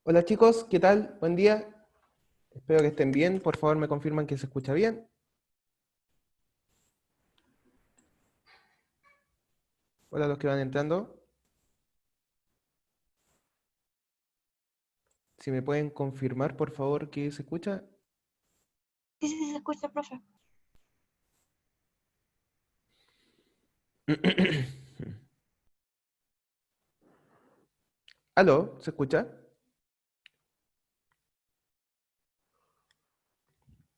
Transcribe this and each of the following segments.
Hola chicos, ¿qué tal? Buen día. Espero que estén bien. Por favor, me confirman que se escucha bien. Hola a los que van entrando. Si me pueden confirmar, por favor, que se escucha. Sí, sí, sí, se escucha, profe. ¿Aló? ¿Se escucha?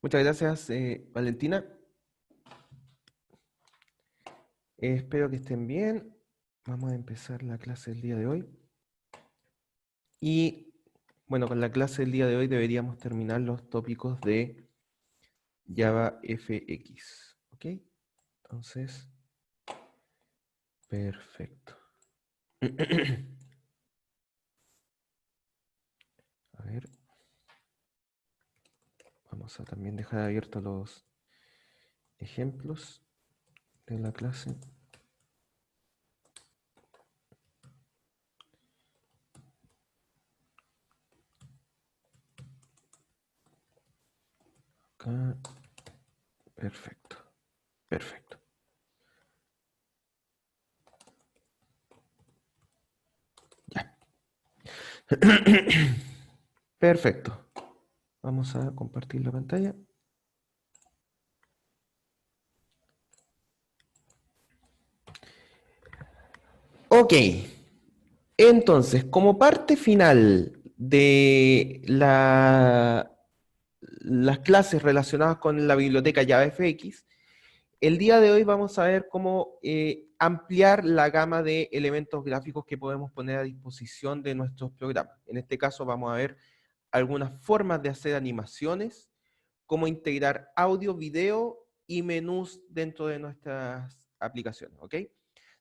Muchas gracias, Valentina. Espero que estén bien. Vamos a empezar la clase del día de hoy. Y bueno, con la clase del día de hoy deberíamos terminar los tópicos de Java FX. ¿Ok? Entonces, perfecto. A ver, vamos a también dejar abiertos los ejemplos de la clase. Acá. Perfecto. Perfecto. Ya. Perfecto. Vamos a compartir la pantalla. Ok. Entonces, como parte final de las clases relacionadas con la biblioteca JavaFX, el día de hoy vamos a ver cómo ampliar la gama de elementos gráficos que podemos poner a disposición de nuestros programas. En este caso vamos a ver algunas formas de hacer animaciones, cómo integrar audio, video y menús dentro de nuestras aplicaciones, ¿ok?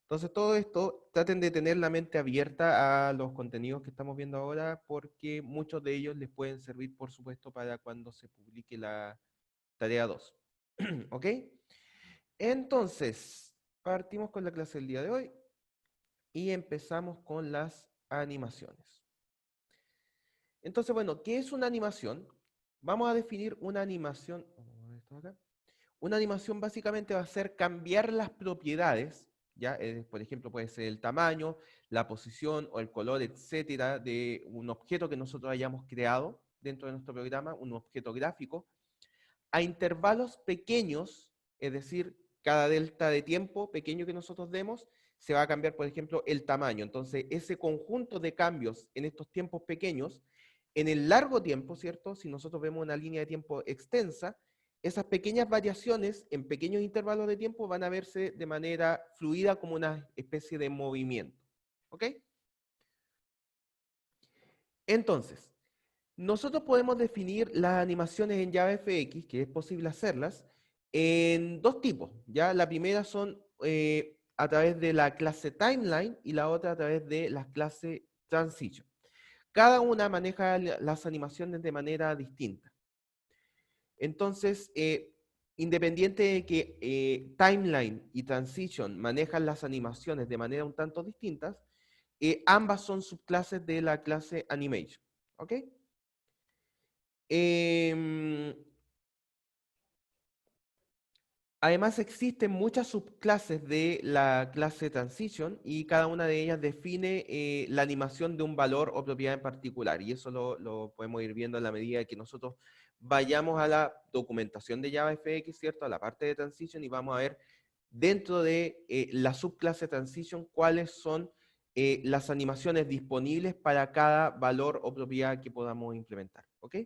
Entonces todo esto, traten de tener la mente abierta a los contenidos que estamos viendo ahora porque muchos de ellos les pueden servir, por supuesto, para cuando se publique la tarea 2, ¿ok? Entonces, partimos con la clase del día de hoy y empezamos con las animaciones. Entonces, bueno, ¿qué es una animación? Vamos a definir una animación. Una animación básicamente va a ser cambiar las propiedades, ¿ya? Por ejemplo, puede ser el tamaño, la posición o el color, etcétera, de un objeto que nosotros hayamos creado dentro de nuestro programa, un objeto gráfico, a intervalos pequeños, es decir, cada delta de tiempo pequeño que nosotros demos, se va a cambiar, por ejemplo, el tamaño. Entonces, ese conjunto de cambios en estos tiempos pequeños, en el largo tiempo, ¿cierto? Si nosotros vemos una línea de tiempo extensa, esas pequeñas variaciones en pequeños intervalos de tiempo van a verse de manera fluida como una especie de movimiento. ¿Ok? Entonces, nosotros podemos definir las animaciones en JavaFX, que es posible hacerlas, en dos tipos. ¿Ya? La primera son a través de la clase Timeline y la otra a través de la clase Transition. Cada una maneja las animaciones de manera distinta. Entonces, independiente de que Timeline y Transition manejan las animaciones de manera un tanto distintas, ambas son subclases de la clase Animation. ¿Ok? Además existen muchas subclases de la clase Transition y cada una de ellas define la animación de un valor o propiedad en particular. Y eso lo podemos ir viendo a la medida que nosotros vayamos a la documentación de JavaFX, ¿cierto? A la parte de Transition y vamos a ver dentro de la subclase Transition cuáles son las animaciones disponibles para cada valor o propiedad que podamos implementar. ¿Ok?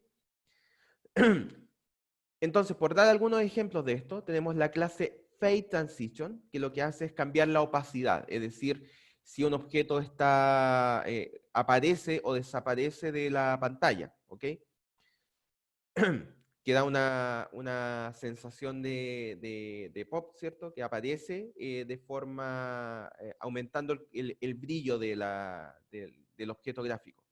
Entonces, por dar algunos ejemplos de esto, tenemos la clase Fade Transition, que lo que hace es cambiar la opacidad, es decir, si un objeto aparece o desaparece de la pantalla, ¿ok? Que da una sensación de pop, ¿cierto? Que aparece de forma, aumentando el brillo del objeto gráfico.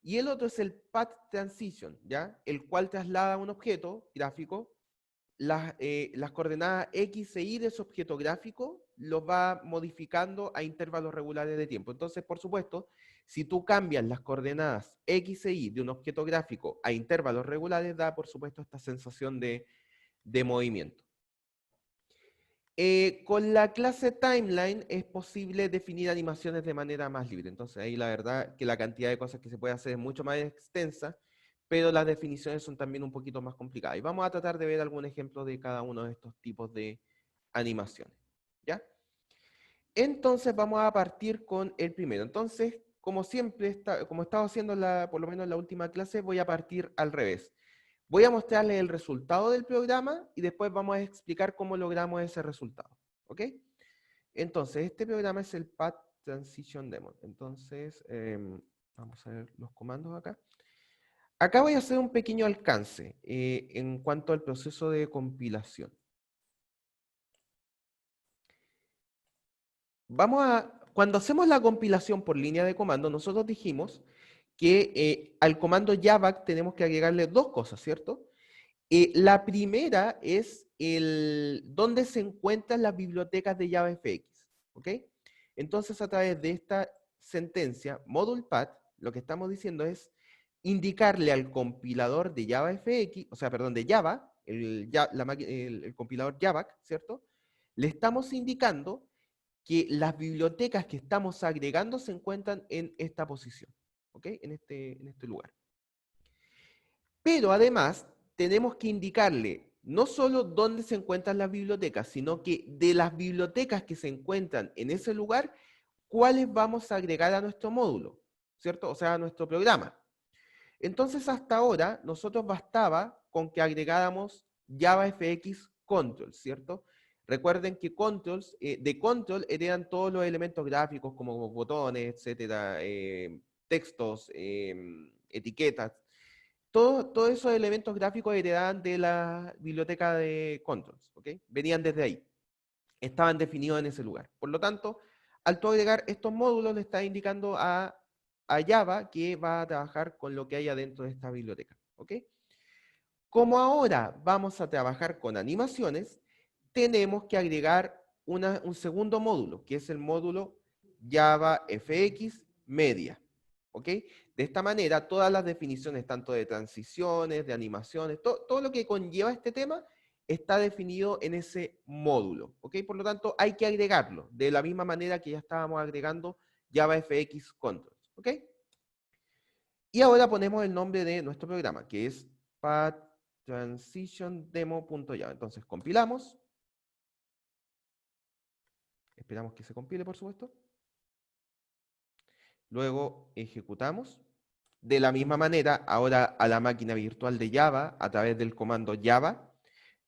Y el otro es el Path Transition, ¿ya? El cual traslada un objeto gráfico las coordenadas X e Y de ese objeto gráfico los va modificando a intervalos regulares de tiempo. Entonces, por supuesto, si tú cambias las coordenadas X e Y de un objeto gráfico a intervalos regulares, da, por supuesto, esta sensación de movimiento. Con la clase Timeline es posible definir animaciones de manera más libre. Entonces, ahí la verdad que la cantidad de cosas que se puede hacer es mucho más extensa, pero las definiciones son también un poquito más complicadas. Y vamos a tratar de ver algún ejemplo de cada uno de estos tipos de animaciones. ¿Ya? Entonces, vamos a partir con el primero. Entonces, como siempre, como estaba haciendo por lo menos en la última clase, voy a partir al revés. Voy a mostrarles el resultado del programa y después vamos a explicar cómo logramos ese resultado. ¿Ok? Entonces, este programa es el Path Transition Demo. Entonces, vamos a ver los comandos acá. Acá voy a hacer un pequeño alcance en cuanto al proceso de compilación. Cuando hacemos la compilación por línea de comando, nosotros dijimos que al comando javac tenemos que agregarle dos cosas, ¿cierto? La primera es dónde se encuentran las bibliotecas de JavaFX, ¿ok? Entonces, a través de esta sentencia, module_path, lo que estamos diciendo es indicarle al compilador de JavaFX, o sea, perdón, de Java, el compilador Javac, ¿cierto? Le estamos indicando que las bibliotecas que estamos agregando se encuentran en esta posición, ¿ok? En este lugar. Pero además, tenemos que indicarle no solo dónde se encuentran las bibliotecas, sino que de las bibliotecas que se encuentran en ese lugar, cuáles vamos a agregar a nuestro módulo, ¿cierto? O sea, a nuestro programa. Entonces, hasta ahora, nosotros bastaba con que agregáramos JavaFX controls, ¿cierto? Recuerden que controls, de control heredan todos los elementos gráficos como botones, etcétera, textos, etiquetas. Todos esos elementos gráficos heredaban de la biblioteca de controls, ¿ok? Venían desde ahí. Estaban definidos en ese lugar. Por lo tanto, al tú agregar estos módulos, le está indicando a Java que va a trabajar con lo que hay adentro de esta biblioteca, ¿ok? Como ahora vamos a trabajar con animaciones, tenemos que agregar un segundo módulo, que es el módulo JavaFX Media. ¿Ok? De esta manera, todas las definiciones, tanto de transiciones, de animaciones, todo lo que conlleva este tema, está definido en ese módulo. ¿Ok? Por lo tanto, hay que agregarlo, de la misma manera que ya estábamos agregando JavaFX Controls. ¿Ok? Y ahora ponemos el nombre de nuestro programa, que es pathtransitiondemo.java. Entonces, compilamos. Esperamos que se compile, por supuesto. Luego ejecutamos. De la misma manera, ahora a la máquina virtual de Java, a través del comando Java,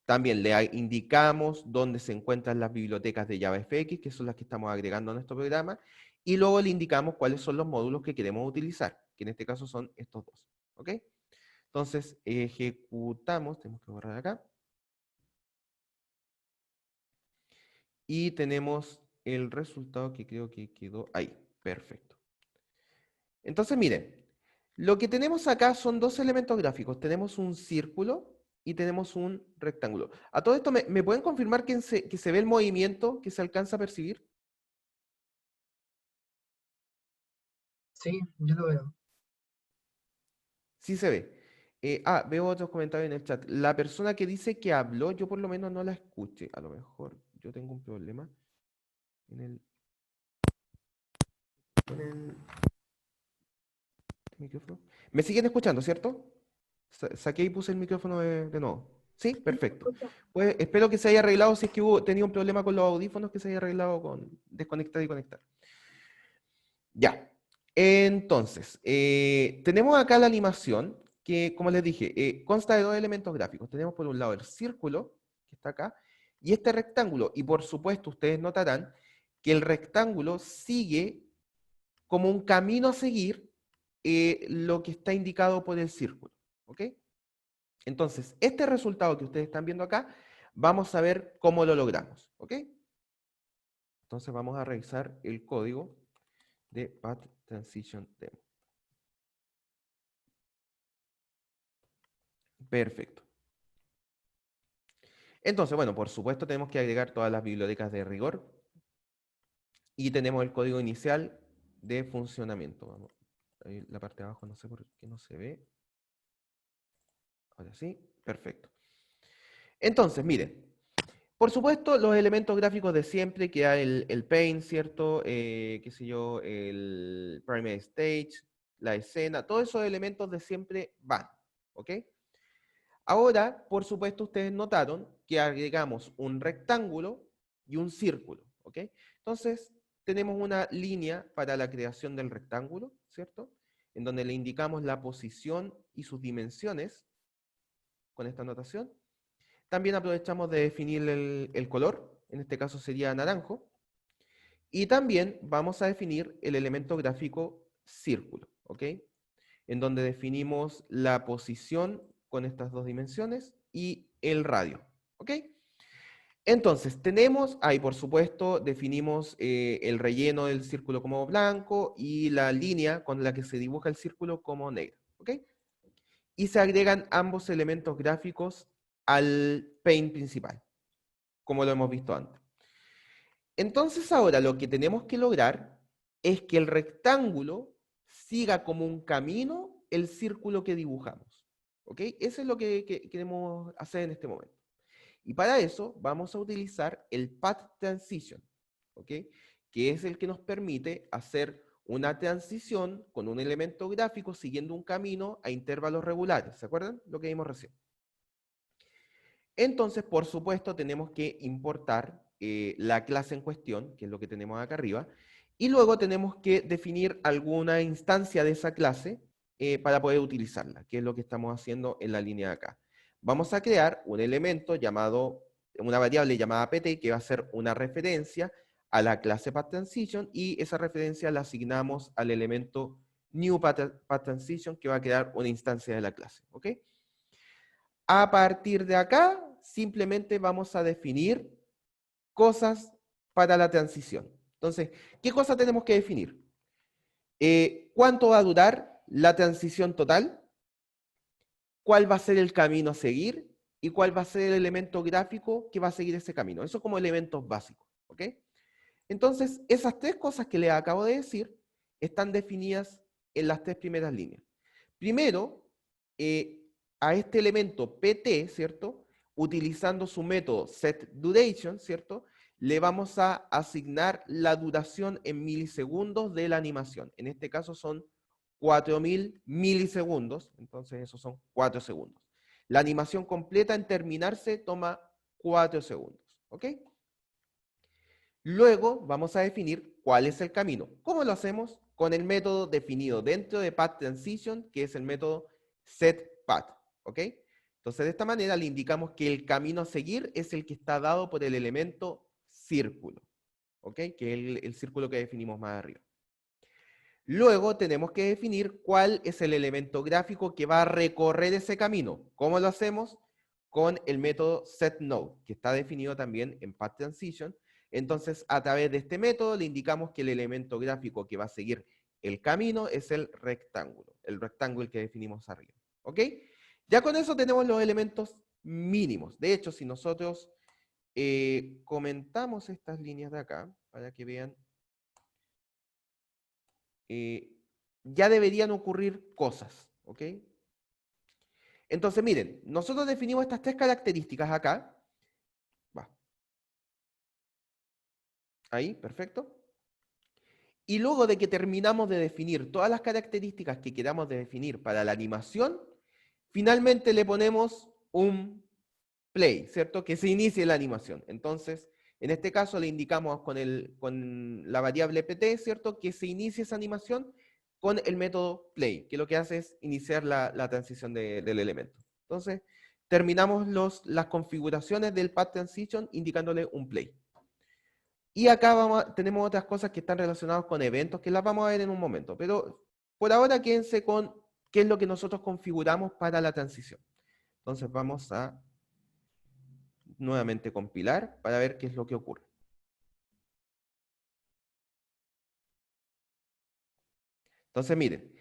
también le indicamos dónde se encuentran las bibliotecas de JavaFX, que son las que estamos agregando a nuestro programa, y luego le indicamos cuáles son los módulos que queremos utilizar, que en este caso son estos dos. ¿Ok? Entonces, ejecutamos, tenemos que borrar acá, y tenemos el resultado que creo que quedó ahí. Perfecto. Entonces, miren, lo que tenemos acá son dos elementos gráficos. Tenemos un círculo y tenemos un rectángulo. A todo esto, ¿me pueden confirmar que se ve el movimiento, que se alcanza a percibir? Sí, yo lo veo. Sí se ve. Veo otros comentarios en el chat. La persona que dice que habló, yo por lo menos no la escuché. A lo mejor yo tengo un problema en el micrófono. ¿Me siguen escuchando, cierto? Saqué y puse el micrófono de nuevo. ¿Sí? Sí, se Perfecto. escucha. Pues espero que se haya arreglado, si es que tenía un problema con los audífonos, que se haya arreglado con desconectar y conectar. Ya. Entonces, tenemos acá la animación que, como les dije, consta de dos elementos gráficos. Tenemos por un lado el círculo, que está acá, y este rectángulo. Y por supuesto, ustedes notarán que el rectángulo sigue como un camino a seguir lo que está indicado por el círculo. ¿Ok? Entonces, este resultado que ustedes están viendo acá, vamos a ver cómo lo logramos. ¿Ok? Entonces vamos a revisar el código de Path Transition Demo. Perfecto. Entonces, bueno, por supuesto tenemos que agregar todas las bibliotecas de rigor y tenemos el código inicial de funcionamiento. Vamos, ahí la parte de abajo no sé por qué no se ve. Ahora sí, perfecto. Entonces, miren, por supuesto, los elementos gráficos de siempre, que hay el paint, ¿cierto? Qué sé yo, el primary stage, la escena, todos esos elementos de siempre van, ¿ok? Ahora, por supuesto, ustedes notaron que agregamos un rectángulo y un círculo, ¿ok? Entonces, tenemos una línea para la creación del rectángulo, ¿cierto? En donde le indicamos la posición y sus dimensiones con esta anotación. También aprovechamos de definir el color, en este caso sería naranjo. Y también vamos a definir el elemento gráfico círculo, ¿ok? En donde definimos la posición con estas dos dimensiones y el radio, ¿ok? Entonces, tenemos, ahí por supuesto, definimos el relleno del círculo como blanco y la línea con la que se dibuja el círculo como negra, ¿ok? Y se agregan ambos elementos gráficos al paint principal, como lo hemos visto antes. Entonces ahora lo que tenemos que lograr es que el rectángulo siga como un camino el círculo que dibujamos. ¿Ok? Eso es lo que queremos hacer en este momento. Y para eso vamos a utilizar el Path Transition, ¿ok? Que es el que nos permite hacer una transición con un elemento gráfico siguiendo un camino a intervalos regulares. ¿Se acuerdan? Lo que vimos recién. Entonces, por supuesto, tenemos que importar la clase en cuestión, que es lo que tenemos acá arriba, y luego tenemos que definir alguna instancia de esa clase para poder utilizarla, que es lo que estamos haciendo en la línea de acá. Vamos a crear un elemento llamado, una variable llamada pt, que va a ser una referencia a la clase pathTransition, y esa referencia la asignamos al elemento newPathTransition, que va a crear una instancia de la clase. ¿Ok? A partir de acá, simplemente vamos a definir cosas para la transición. Entonces, ¿qué cosa tenemos que definir? ¿Cuánto va a durar la transición total? ¿Cuál va a ser el camino a seguir? ¿Y cuál va a ser el elemento gráfico que va a seguir ese camino? Eso como elementos básicos. ¿Ok? Entonces, esas tres cosas que les acabo de decir están definidas en las tres primeras líneas. Primero, a este elemento pt, ¿cierto? Utilizando su método setDuration, ¿cierto? Le vamos a asignar la duración en milisegundos de la animación. En este caso son 4000 milisegundos, entonces esos son 4 segundos. La animación completa en terminarse toma 4 segundos, ¿ok? Luego vamos a definir cuál es el camino. ¿Cómo lo hacemos? Con el método definido dentro de pathTransition, que es el método setPath. ¿Ok? Entonces, de esta manera le indicamos que el camino a seguir es el que está dado por el elemento círculo. ¿Ok? Que es el círculo que definimos más arriba. Luego tenemos que definir cuál es el elemento gráfico que va a recorrer ese camino. ¿Cómo lo hacemos? Con el método setNode, que está definido también en pathTransition. Entonces, a través de este método le indicamos que el elemento gráfico que va a seguir el camino es el rectángulo que definimos arriba. ¿Ok? Ya con eso tenemos los elementos mínimos. De hecho, si nosotros comentamos estas líneas de acá, para que vean, ya deberían ocurrir cosas. ¿Ok? Entonces, miren, nosotros definimos estas tres características acá. Va. Ahí, perfecto. Y luego de que terminamos de definir todas las características que queramos de definir para la animación, finalmente le ponemos un play, ¿cierto? Que se inicie la animación. Entonces, en este caso le indicamos con la variable pt, ¿cierto? Que se inicie esa animación con el método play, que lo que hace es iniciar la transición del elemento. Entonces, terminamos las configuraciones del path transition indicándole un play. Y acá tenemos otras cosas que están relacionadas con eventos, que las vamos a ver en un momento. Pero por ahora quédense con qué es lo que nosotros configuramos para la transición. Entonces vamos a nuevamente compilar para ver qué es lo que ocurre. Entonces miren,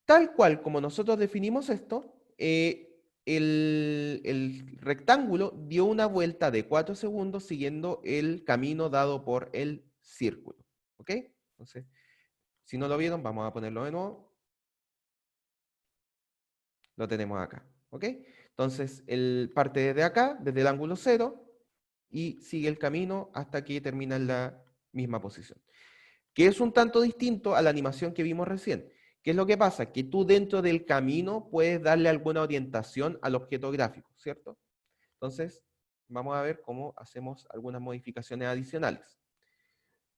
tal cual como nosotros definimos esto, el rectángulo dio una vuelta de 4 segundos siguiendo el camino dado por el círculo. ¿Ok? Entonces, si no lo vieron, vamos a ponerlo de nuevo. Lo tenemos acá. ¿Ok? Entonces, él parte desde acá, desde el ángulo 0, y sigue el camino hasta que termina en la misma posición. Que es un tanto distinto a la animación que vimos recién. ¿Qué es lo que pasa? Que tú dentro del camino puedes darle alguna orientación al objeto gráfico, ¿cierto? Entonces, vamos a ver cómo hacemos algunas modificaciones adicionales.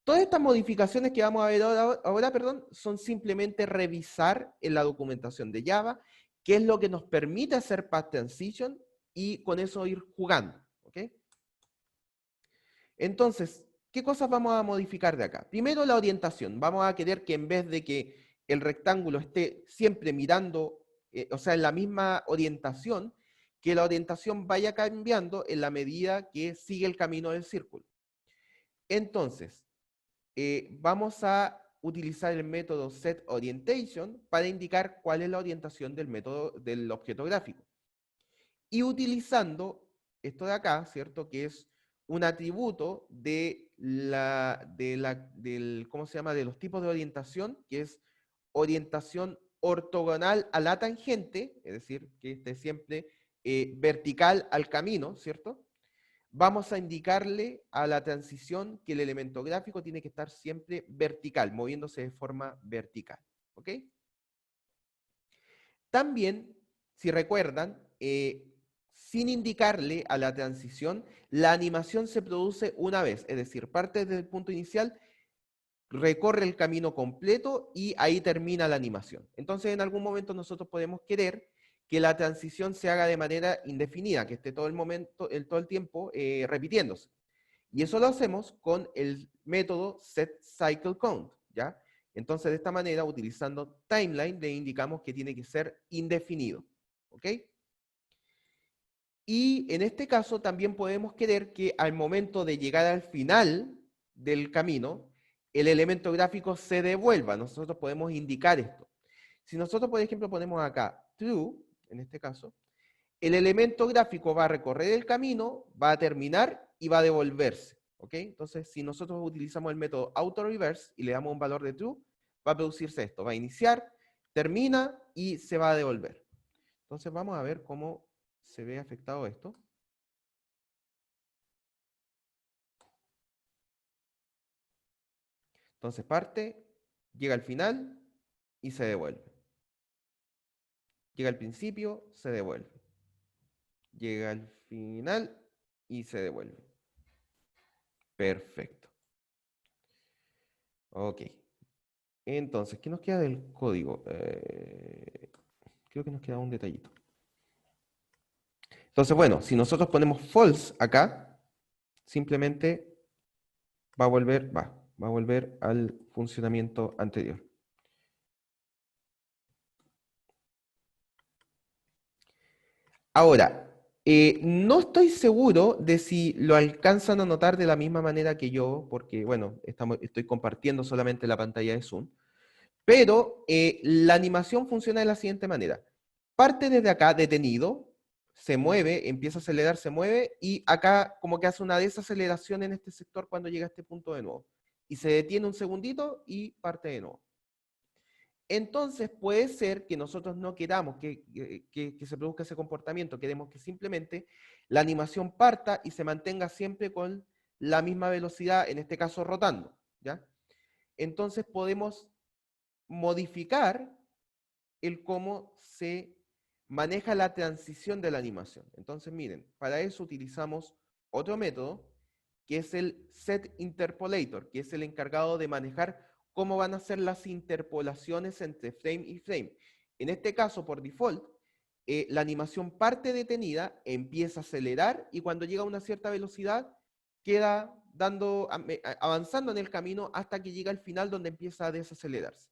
Todas estas modificaciones que vamos a ver ahora, son simplemente revisar en la documentación de Java qué es lo que nos permite hacer Path Transition y con eso ir jugando. ¿Ok? Entonces, ¿qué cosas vamos a modificar de acá? Primero, la orientación. Vamos a querer que en vez de que el rectángulo esté siempre mirando, o sea, en la misma orientación, que la orientación vaya cambiando en la medida que sigue el camino del círculo. Entonces, vamos a utilizar el método setOrientation para indicar cuál es la orientación del método del objeto gráfico. Y utilizando esto de acá, ¿cierto? Que es un atributo ¿cómo se llama? De los tipos de orientación, que es orientación ortogonal a la tangente, es decir, que esté siempre vertical al camino, ¿cierto? Vamos a indicarle a la transición que el elemento gráfico tiene que estar siempre vertical, moviéndose de forma vertical. ¿Ok? También, si recuerdan, sin indicarle a la transición, la animación se produce una vez, es decir, parte desde el punto inicial, recorre el camino completo y ahí termina la animación. Entonces, en algún momento nosotros podemos querer que la transición se haga de manera indefinida, que esté todo el momento, todo el tiempo repitiéndose. Y eso lo hacemos con el método setCycleCount, ¿ya? Entonces, de esta manera, utilizando timeline, le indicamos que tiene que ser indefinido, ¿ok? Y en este caso también podemos querer que al momento de llegar al final del camino, el elemento gráfico se devuelva. Nosotros podemos indicar esto. Si nosotros, por ejemplo, ponemos acá true, en este caso, el elemento gráfico va a recorrer el camino, va a terminar y va a devolverse. ¿Ok? Entonces, si nosotros utilizamos el método auto-reverse y le damos un valor de true, va a producirse esto. Va a iniciar, termina y se va a devolver. Entonces, vamos a ver cómo se ve afectado esto. Entonces, parte, llega al final y se devuelve. Llega al principio, se devuelve. Llega al final y se devuelve. Perfecto. Ok. Entonces, ¿qué nos queda del código? Creo que nos queda un detallito. Entonces, bueno, si nosotros ponemos false acá, simplemente va a volver al funcionamiento anterior. Ahora, no estoy seguro de si lo alcanzan a notar de la misma manera que yo, porque, bueno, estoy compartiendo solamente la pantalla de Zoom. Pero la animación funciona de la siguiente manera. Parte desde acá detenido, se mueve, empieza a acelerar, se mueve, y acá como que hace una desaceleración en este sector cuando llega a este punto de nuevo. Y se detiene un segundito y parte de nuevo. Entonces puede ser que nosotros no queramos que se produzca ese comportamiento, queremos que simplemente la animación parta y se mantenga siempre con la misma velocidad, en este caso rotando, ¿ya? Entonces podemos modificar el cómo se maneja la transición de la animación. Entonces, miren, para eso utilizamos otro método, que es el setInterpolator, que es el encargado de manejar cómo van a ser las interpolaciones entre frame y frame. En este caso, por default, la animación parte detenida, empieza a acelerar y cuando llega a una cierta velocidad, queda avanzando en el camino hasta que llega al final donde empieza a desacelerarse.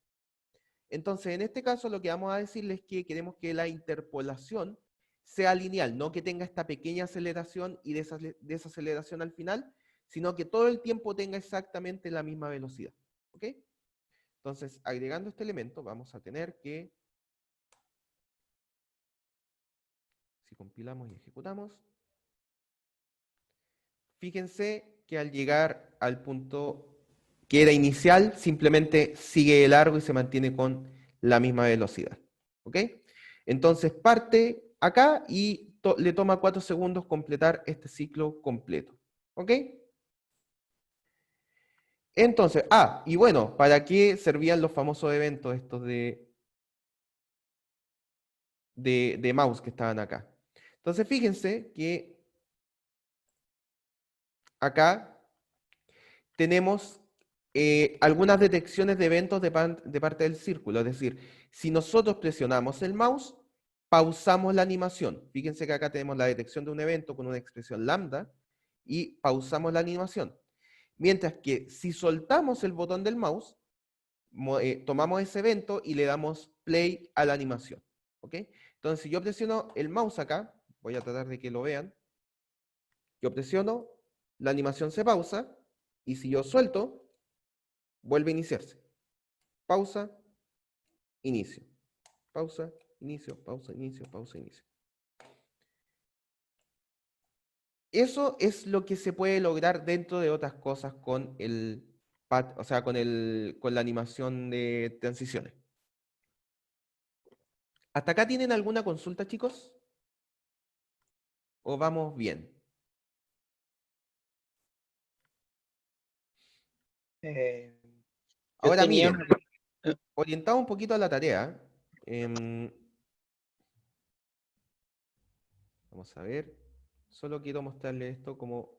Entonces, en este caso, lo que vamos a decirles es que queremos que la interpolación sea lineal, no que tenga esta pequeña aceleración y desaceleración al final, sino que todo el tiempo tenga exactamente la misma velocidad. ¿Ok? Entonces, agregando este elemento, vamos a tener que, Si compilamos y ejecutamos, fíjense que al llegar al punto que era inicial, simplemente sigue de largo y se mantiene con la misma velocidad. ¿Ok? Entonces parte acá y le toma 4 segundos completar este ciclo completo. ¿Ok? Entonces, y bueno, ¿para qué servían los famosos eventos estos de mouse que estaban acá? Entonces, fíjense que acá tenemos algunas detecciones de eventos de parte del círculo. Es decir, si nosotros presionamos el mouse, pausamos la animación. Fíjense que acá tenemos la detección de un evento con una expresión lambda y pausamos la animación. Mientras que si soltamos el botón del mouse, tomamos ese evento y le damos play a la animación. ¿Ok? Entonces, si yo presiono el mouse acá, voy a tratar de que lo vean, yo presiono, la animación se pausa, y si yo suelto, vuelve a iniciarse. Pausa, inicio. Pausa, inicio, pausa, inicio, pausa, inicio. Eso es lo que se puede lograr dentro de otras cosas con el pad, o sea, con la animación de transiciones. ¿Hasta acá tienen alguna consulta, chicos? ¿O vamos bien? Eh, yo Ahora tenía miren, una... eh, orientado un poquito a la tarea, vamos a ver, solo quiero mostrarles esto como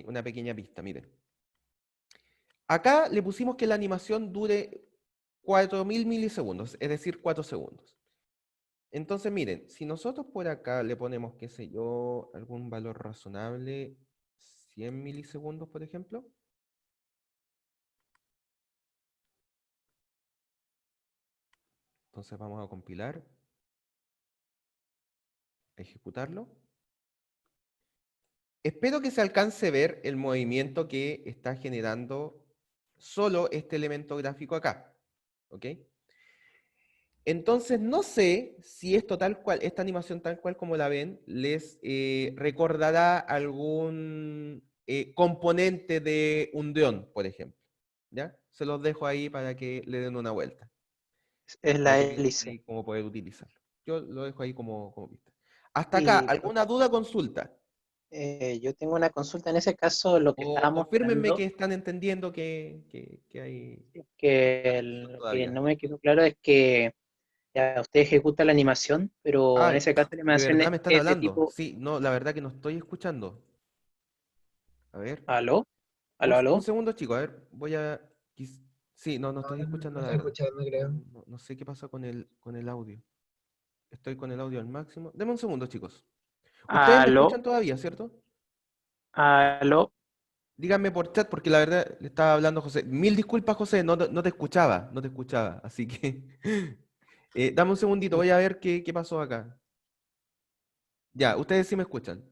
una pequeña pista, miren. Acá le pusimos que la animación dure 4000 milisegundos, es decir, 4 segundos. Entonces, miren, si nosotros por acá le ponemos, qué sé yo, algún valor razonable, 100 milisegundos, por ejemplo. Entonces vamos a compilar, a ejecutarlo. Espero que se alcance a ver el movimiento que está generando solo este elemento gráfico acá. ¿Ok? Entonces, no sé si esto tal cual, esta animación tal cual como la ven, les recordará algún componente de un dron, por ejemplo. ¿Ya? Se los dejo ahí para que le den una vuelta, Es para la que piensen hélice. ahí cómo poder utilizarlo. Yo lo dejo ahí como pista. Hasta acá, Y ¿alguna duda, consulta? yo tengo una consulta. En ese caso, lo que O estaba confírmenme que mostrando, están entendiendo que hay lo que todavía. no me quedó claro es que ya usted ejecuta la animación, pero en ese caso la ¿De animación verdad me están es de hablando? tipo, Sí, no, la verdad que no estoy escuchando. A ver. ¿aló? ¿Aló, Un aló? segundo, chico, a ver, voy a... Sí, no No, estoy escuchando no la estoy verdad. escuchando, creo. No sé qué pasa con el audio. Estoy con el audio al máximo. Deme un segundo, chicos. Ustedes me ¿Aló? escuchan todavía, ¿cierto? ¿Aló? Díganme por chat, porque la verdad le estaba hablando a José. Mil disculpas, José, no te escuchaba, no te escuchaba. Así que dame un segundito, voy a ver qué pasó acá. Ya, ustedes sí me escuchan.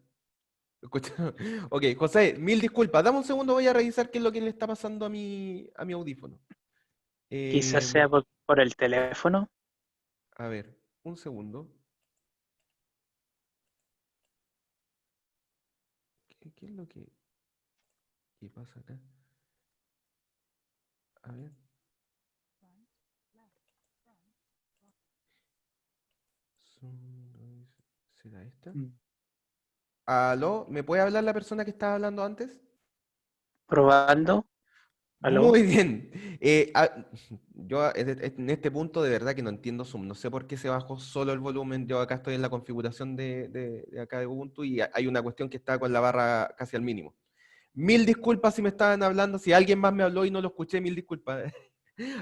Ok, José, mil disculpas. Dame un segundo, voy a revisar qué es lo que le está pasando a mi audífono. Quizás Eh, sea por el teléfono. a ver, un segundo. ¿Qué es lo que pasa acá? A ver. ¿Será esta? Mm. ¿Aló? ¿Me puede hablar la persona que estaba hablando antes? Probando. ¿Aló? Muy bien. Yo en este punto de verdad que no entiendo Zoom. No sé por qué se bajó solo el volumen. Yo acá estoy en la configuración de acá de Ubuntu y hay una cuestión que está con la barra casi al mínimo. Mil disculpas si me estaban hablando. Si alguien más me habló y no lo escuché, mil disculpas.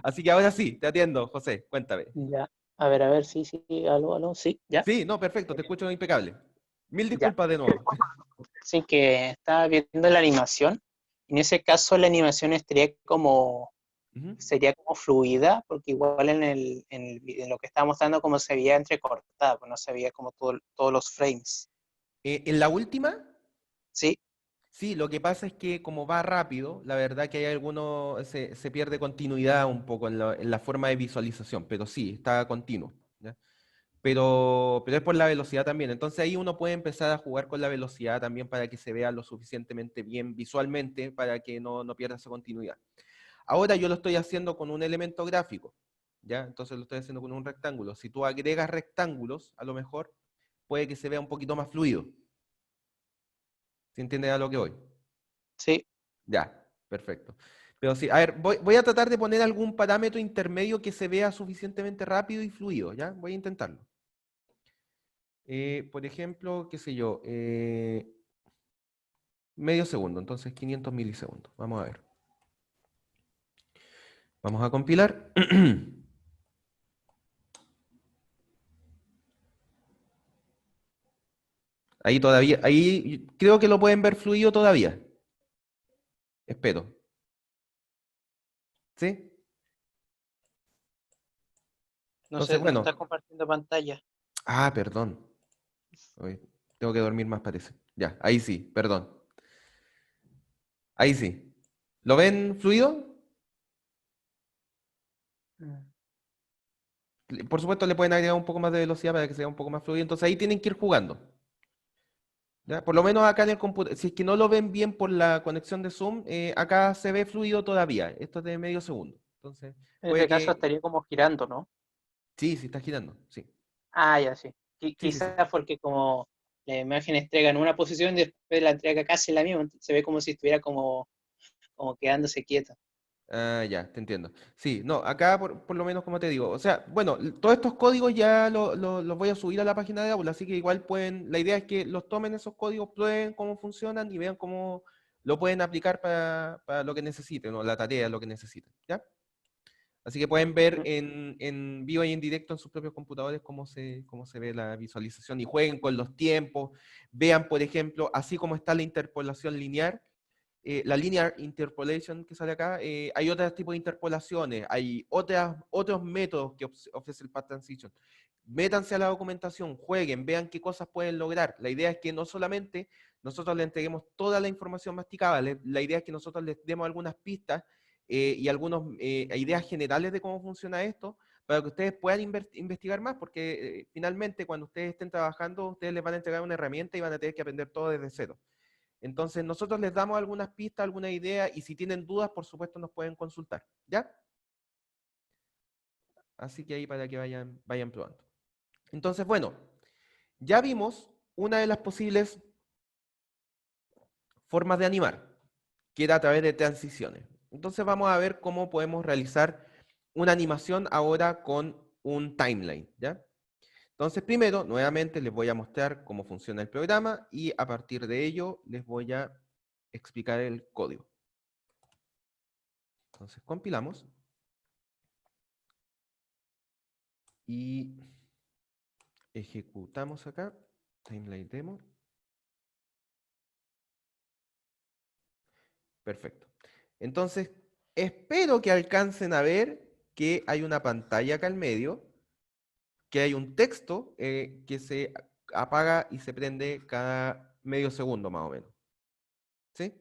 Así que ahora sí, te atiendo, José. Cuéntame. Ya. A ver, sí, sí, aló, aló, sí, ya. Sí, no, perfecto. Te escucho impecable. Mil Ya. disculpas de nuevo. Sí, que estaba viendo la animación. En ese caso, la animación Ujú. sería como fluida, porque igual en lo que estaba mostrando como se veía entrecortada, pues no se veía como todos los frames. En la última, Sí, sí, lo que pasa es que como va rápido, la verdad que hay algunos, se pierde continuidad un poco en la forma de visualización, pero sí, está continuo. ¿Ya? pero es por la velocidad también. Entonces ahí uno puede empezar a jugar con la velocidad también para que se vea lo suficientemente bien visualmente para que no pierda esa continuidad. Ahora yo lo estoy haciendo con un elemento gráfico, ¿ya? Entonces lo estoy haciendo con un rectángulo. Si tú agregas rectángulos, a lo mejor puede que se vea un poquito más fluido. ¿Se entiende a lo que voy? Sí, Ya, perfecto. Pero sí, a ver, voy a tratar de poner algún parámetro intermedio que se vea suficientemente rápido y fluido, ¿ya? Voy a intentarlo. Por ejemplo, qué sé yo, medio segundo, entonces 500 milisegundos. Vamos a ver. Vamos a compilar. Ahí todavía, ahí creo que lo pueden ver fluido todavía. Espero. ¿Sí? no Entonces, sé, no bueno. está compartiendo pantalla. Ah, perdón. Uy, tengo que dormir más, parece. Ya, ahí sí, perdón. Ahí sí. ¿Lo ven fluido? Mm. Por supuesto, le pueden agregar un poco más de velocidad para que sea un poco más fluido. Entonces ahí tienen que ir jugando. ¿Ya? Por lo menos acá en el computador, si es que no lo ven bien por la conexión de Zoom, acá se ve fluido todavía. Esto es de medio segundo. Entonces, En puede este caso que... estaría como girando, ¿no? Sí, sí está girando. Sí, Ah, ya, sí. sí, sí, sí. Quizás porque como la imagen entrega en una posición y después la entrega casi en la misma, se ve como si estuviera como quedándose quieta. Ah, ya, te entiendo. Sí, no, acá por lo menos como te digo, o sea, bueno, todos estos códigos ya los voy a subir a la página de aula, así que igual pueden, la idea es que los tomen esos códigos, prueben cómo funcionan y vean cómo lo pueden aplicar para lo que necesiten, o la tarea, lo que necesiten, ¿ya? Así que pueden ver Mm. en vivo y en directo en sus propios computadores cómo se ve la visualización y jueguen con los tiempos, vean, por ejemplo, así como está la interpolación lineal, la linear interpolation que sale acá, hay otros tipos de interpolaciones, hay otros métodos que ofrece el Path Transition. Métanse a la documentación, jueguen, vean qué cosas pueden lograr. La idea es que no solamente nosotros le entreguemos toda la información masticada, la idea es que nosotros les demos algunas pistas y algunas ideas generales de cómo funciona esto, para que ustedes puedan investigar más, porque finalmente cuando ustedes estén trabajando, ustedes les van a entregar una herramienta y van a tener que aprender todo desde cero. Entonces, nosotros les damos algunas pistas, alguna idea, y si tienen dudas, por supuesto, nos pueden consultar, ¿ya? Así que ahí para que vayan probando. Entonces, bueno, ya vimos una de las posibles formas de animar, que era a través de transiciones. Entonces, vamos a ver cómo podemos realizar una animación ahora con un timeline, ¿ya? Entonces, primero, nuevamente, les voy a mostrar cómo funciona el programa y a partir de ello les voy a explicar el código. Entonces, compilamos. Y ejecutamos acá, timeline demo. Perfecto. Entonces, espero que alcancen a ver que hay una pantalla acá al medio, que hay un texto que se apaga y se prende cada medio segundo más o menos. ¿Sí?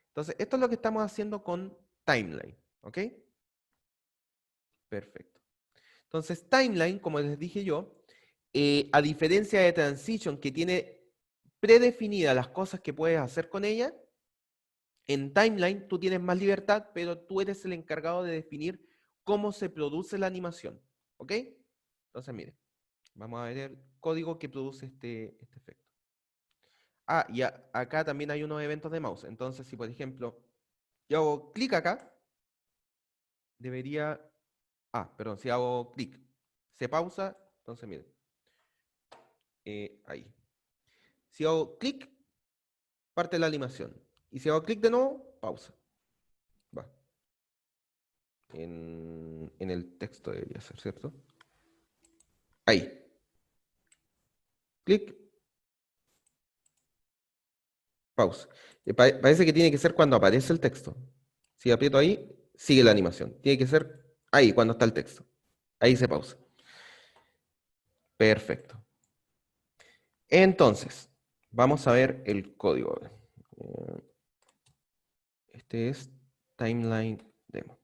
Entonces, esto es lo que estamos haciendo con timeline. ¿Ok? Perfecto. Entonces, timeline, como les dije yo, a diferencia de transition, que tiene predefinidas las cosas que puedes hacer con ella, en timeline tú tienes más libertad, pero tú eres el encargado de definir cómo se produce la animación. ¿Ok? Entonces, mire, vamos a ver el código que produce este efecto. Ah, y acá también hay unos eventos de mouse. Entonces, si por ejemplo yo hago clic acá, debería... Ah, perdón, si hago clic, se pausa. Entonces, mire, ahí. Si hago clic, parte la animación. Y si hago clic de nuevo, pausa. Va. En el texto debería ser, ¿cierto? Ahí. Clic, pausa. Parece que tiene que ser cuando aparece el texto. Si aprieto ahí, sigue la animación. Tiene que ser ahí, cuando está el texto. Ahí se pausa. Perfecto. Entonces, vamos a ver el código. Este es timeline demo.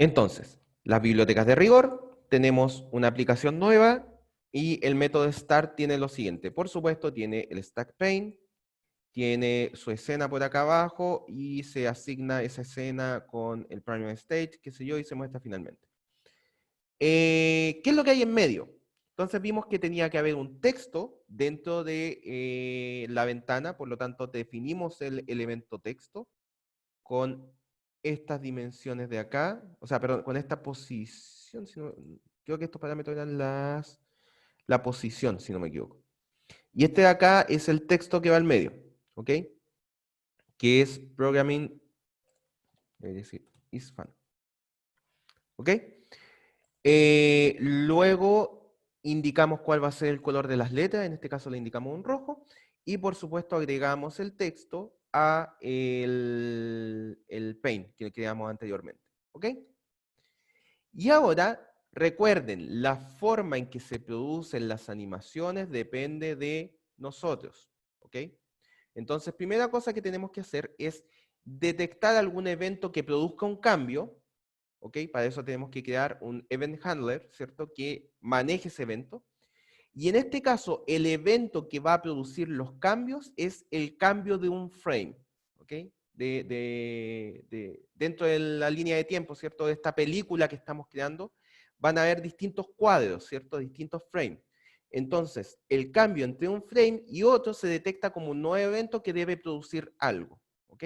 Entonces, las bibliotecas de rigor, tenemos una aplicación nueva y el método start tiene lo siguiente. Por supuesto, tiene el stack pane, tiene su escena por acá abajo y se asigna esa escena con el primary stage, qué sé yo, y se muestra finalmente. ¿Qué es lo que hay en medio? Entonces vimos que tenía que haber un texto dentro de la ventana, por lo tanto definimos el elemento texto con estas dimensiones de acá, o sea, perdón, con esta posición, creo que estos parámetros eran la posición, si no me equivoco. Y este de acá es el texto que va al medio, ¿ok? Que es programming, es decir, is fun. ¿Ok? Luego indicamos cuál va a ser el color de las letras, en este caso le indicamos un rojo, y por supuesto agregamos el texto a el pane que creamos anteriormente. ¿Ok? Y ahora, recuerden, la forma en que se producen las animaciones depende de nosotros. ¿Ok? Entonces, primera cosa que tenemos que hacer es detectar algún evento que produzca un cambio. ¿Ok? Para eso tenemos que crear un event handler, ¿cierto? Que maneje ese evento. Y en este caso, el evento que va a producir los cambios es el cambio de un frame, ¿ok? Dentro de la línea de tiempo, ¿cierto? De esta película que estamos creando, van a haber distintos cuadros, ¿cierto? Distintos frames. Entonces, el cambio entre un frame y otro se detecta como un nuevo evento que debe producir algo, ¿ok?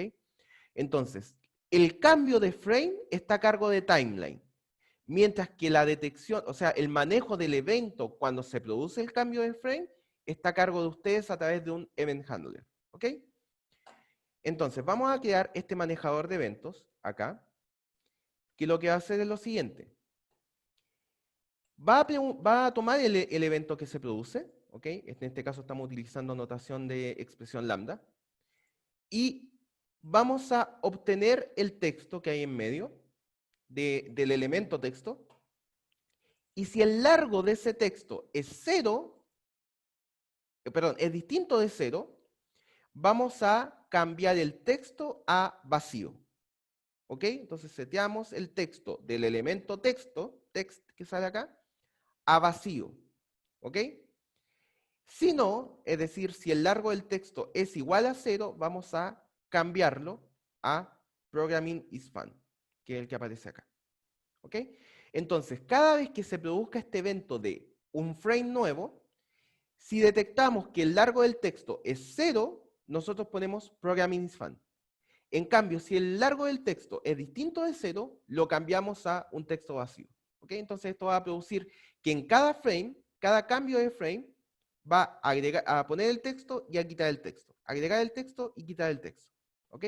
Entonces, el cambio de frame está a cargo de timeline, mientras que la detección, o sea, el manejo del evento cuando se produce el cambio de frame está a cargo de ustedes a través de un event handler, ¿ok? Entonces, vamos a crear este manejador de eventos acá, que lo que va a hacer es lo siguiente. Va a tomar el evento que se produce, ¿ok? En este caso estamos utilizando notación de expresión lambda, y vamos a obtener el texto que hay en medio del elemento texto, y si el largo de ese texto es 0, perdón, es distinto de 0, vamos a cambiar el texto a vacío. ¿Ok? Entonces seteamos el texto del elemento texto, text que sale acá, a vacío. ¿Ok? Si no, es decir, si el largo del texto es igual a 0, vamos a cambiarlo a programming is fun, que es el que aparece acá. ¿Ok? Entonces, cada vez que se produzca este evento de un frame nuevo, si detectamos que el largo del texto es 0, nosotros ponemos programming is fun. En cambio, si el largo del texto es distinto de 0, lo cambiamos a un texto vacío. ¿Ok? Entonces, esto va a producir que en cada frame, cada cambio de frame, va a poner el texto y a quitar el texto. Agregar el texto y quitar el texto. ¿Ok?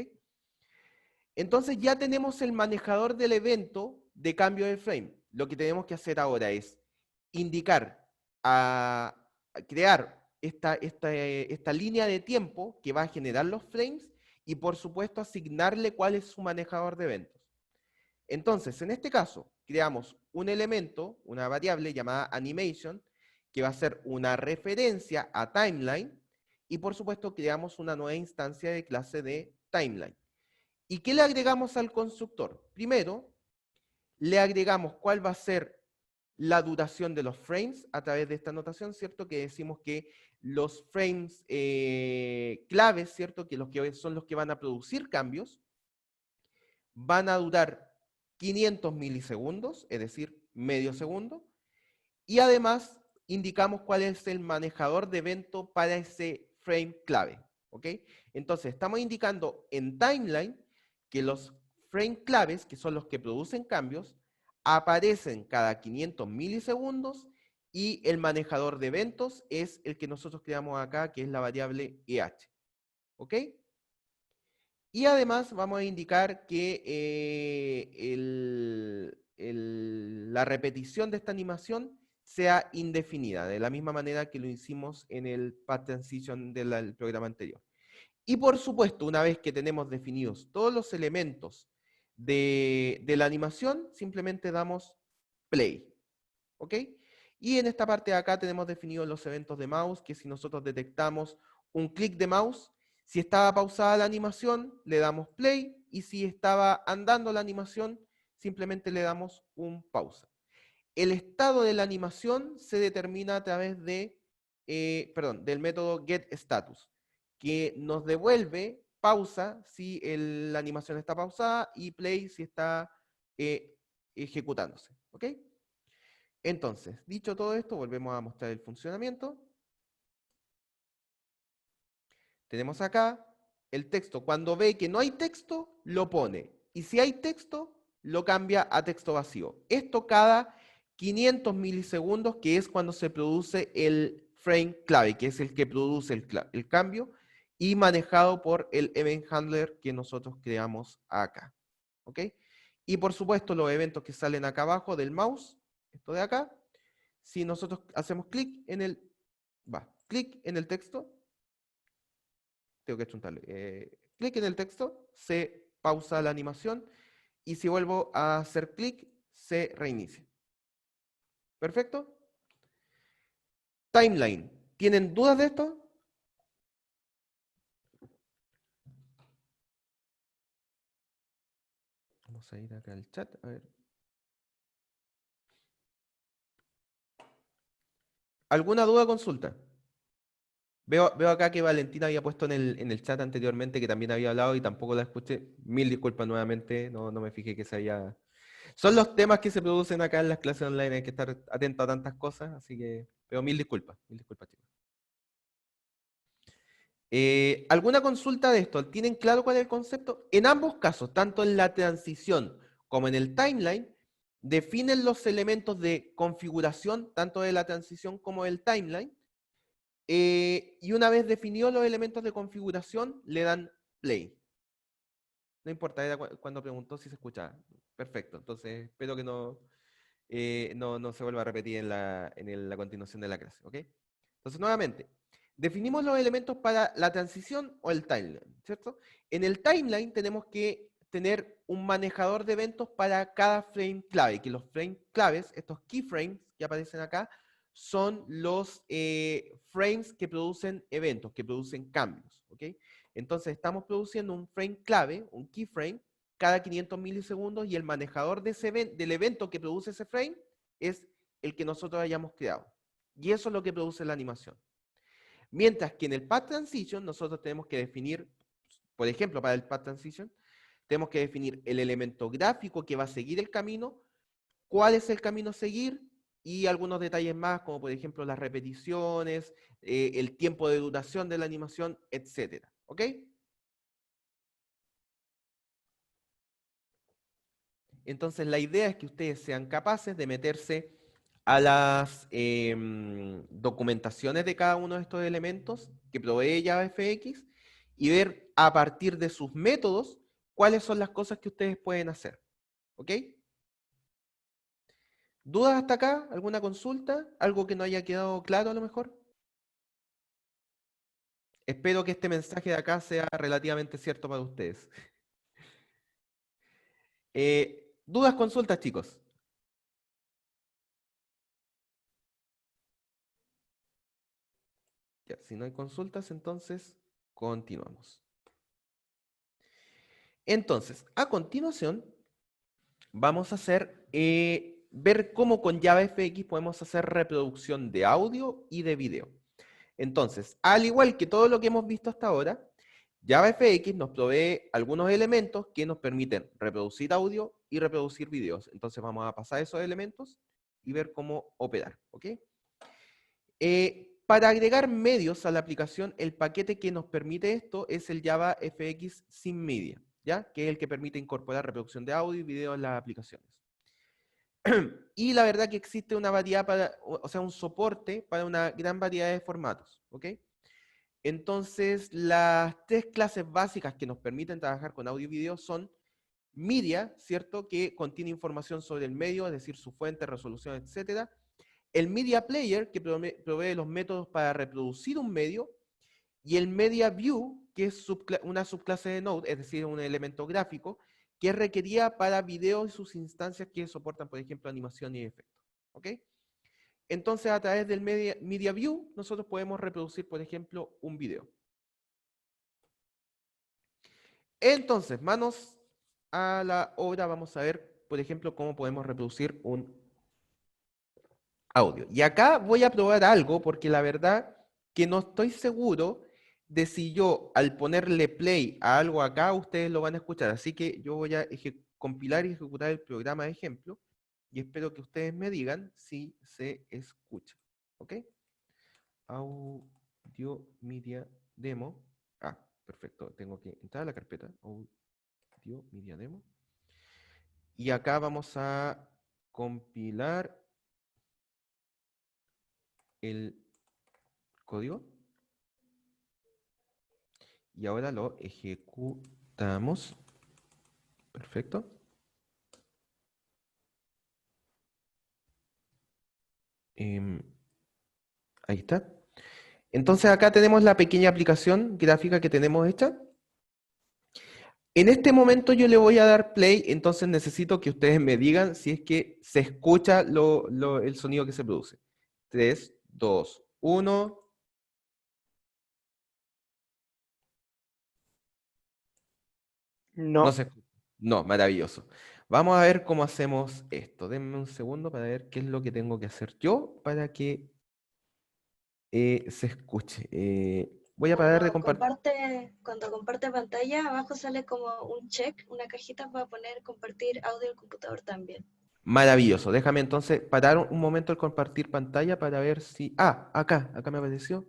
Entonces ya tenemos el manejador del evento de cambio de frame. Lo que tenemos que hacer ahora es indicar, a crear esta línea de tiempo que va a generar los frames y por supuesto asignarle cuál es su manejador de eventos. Entonces, en este caso, creamos un elemento, una variable llamada animation, que va a ser una referencia a timeline y por supuesto creamos una nueva instancia de clase de timeline. ¿Y qué le agregamos al constructor? Primero, le agregamos cuál va a ser la duración de los frames a través de esta notación, ¿cierto? Que decimos que los frames claves, ¿cierto? Que son los que van a producir cambios, van a durar 500 milisegundos, es decir, medio segundo, y además indicamos cuál es el manejador de evento para ese frame clave, ¿ok? Entonces, estamos indicando en timeline que los frame claves, que son los que producen cambios, aparecen cada 500 milisegundos y el manejador de eventos es el que nosotros creamos acá, que es la variable EH. ¿Ok? Y además vamos a indicar que la repetición de esta animación sea indefinida, de la misma manera que lo hicimos en el Path Transition del programa anterior. Y por supuesto, una vez que tenemos definidos todos los elementos de la animación, simplemente damos play. ¿Ok? Y en esta parte de acá tenemos definidos los eventos de mouse, que si nosotros detectamos un clic de mouse, si estaba pausada la animación, le damos play, y si estaba andando la animación, simplemente le damos un pausa. El estado de la animación se determina a través de, del método getStatus, que nos devuelve pausa si la animación está pausada y play si está ejecutándose. ¿Ok? Entonces, dicho todo esto, volvemos a mostrar el funcionamiento. Tenemos acá el texto. Cuando ve que no hay texto, lo pone. Y si hay texto, lo cambia a texto vacío. Esto cada 500 milisegundos, que es cuando se produce el frame clave, que es el que produce el cambio, y manejado por el event handler que nosotros creamos acá. ¿Ok? Y por supuesto, los eventos que salen acá abajo del mouse, esto de acá, si nosotros hacemos clic en el texto, tengo que achuntarle, clic en el texto, se pausa la animación, y si vuelvo a hacer clic, se reinicia. ¿Perfecto? Timeline. ¿Tienen dudas de esto? Vamos a ir acá al chat, a ver. ¿Alguna duda o consulta? Veo acá que Valentina había puesto en el chat anteriormente que también había hablado y tampoco la escuché. Mil disculpas nuevamente, no me fijé que se había... Son los temas que se producen acá en las clases online, hay que estar atento a tantas cosas, así que... Pero mil disculpas chicos. ¿Alguna consulta de esto? ¿Tienen claro cuál es el concepto? En ambos casos, tanto en la transición como en el timeline, definen los elementos de configuración, tanto de la transición como del timeline, y una vez definidos los elementos de configuración, le dan play. No importa, era cuando preguntó si se escuchaba. Perfecto, entonces espero que no se vuelva a repetir en la continuación de la clase. ¿Ok? Entonces, nuevamente, definimos los elementos para la transición o el timeline, ¿cierto? En el timeline tenemos que tener un manejador de eventos para cada frame clave, que los frame claves, estos keyframes que aparecen acá, son los frames que producen eventos, que producen cambios, ¿ok? Entonces estamos produciendo un frame clave, un keyframe, cada 500 milisegundos y el manejador de del evento que produce ese frame es el que nosotros hayamos creado. Y eso es lo que produce la animación. Mientras que en el Path Transition nosotros tenemos que definir, por ejemplo, para el Path Transition, tenemos que definir el elemento gráfico que va a seguir el camino, cuál es el camino a seguir y algunos detalles más, como por ejemplo las repeticiones, el tiempo de duración de la animación, etc. ¿Ok? Entonces la idea es que ustedes sean capaces de meterse a las documentaciones de cada uno de estos elementos que provee JavaFX y ver a partir de sus métodos cuáles son las cosas que ustedes pueden hacer. ¿Ok? ¿Dudas hasta acá? ¿Alguna consulta? ¿Algo que no haya quedado claro a lo mejor? Espero que este mensaje de acá sea relativamente cierto para ustedes. ¿Dudas, consultas, chicos? Ya, si no hay consultas, entonces continuamos. Entonces, a continuación, vamos a hacer, ver cómo con JavaFX podemos hacer reproducción de audio y de video. Entonces, al igual que todo lo que hemos visto hasta ahora, JavaFX nos provee algunos elementos que nos permiten reproducir audio y reproducir videos. Entonces vamos a pasar esos elementos y ver cómo operar. ¿Ok? Para agregar medios a la aplicación, el paquete que nos permite esto es el JavaFX SynMedia, ¿ya? Que es el que permite incorporar reproducción de audio y video en las aplicaciones. Y la verdad que existe una variedad, un soporte para una gran variedad de formatos, ¿ok? Entonces, las tres clases básicas que nos permiten trabajar con audio y video son media, ¿cierto? Que contiene información sobre el medio, es decir, su fuente, resolución, etcétera. El media player, que provee los métodos para reproducir un medio. Y el media view, que es una subclase de Node, es decir, un elemento gráfico, que es requerida para videos y sus instancias que soportan, por ejemplo, animación y efectos. ¿Ok? Entonces, a través del media view, nosotros podemos reproducir, por ejemplo, un video. Entonces, manos a la obra, vamos a ver por ejemplo, cómo podemos reproducir un audio. Y acá voy a probar algo porque la verdad que no estoy seguro de si yo al ponerle play a algo acá, ustedes lo van a escuchar. Así que yo voy a compilar y ejecutar el programa de ejemplo y espero que ustedes me digan si se escucha. ¿Ok? Audio Media Demo. Ah, perfecto. Tengo que entrar a la carpeta. Audio Media Demo. Y acá vamos a compilar el código. Y ahora lo ejecutamos. Perfecto. Ahí está. Entonces acá tenemos la pequeña aplicación gráfica que tenemos hecha. En este momento yo le voy a dar play, entonces necesito que ustedes me digan si es que se escucha el sonido que se produce. 3, 2, 1. No No. se escucha. No, maravilloso. Vamos a ver cómo hacemos esto. Denme un segundo para ver qué es lo que tengo que hacer yo para que se escuche. Voy a parar de compartir. Cuando comparte pantalla, abajo sale como un check, una cajita para poner compartir audio al computador también. Maravilloso. Déjame entonces parar un momento el compartir pantalla para ver si... Ah, acá me apareció.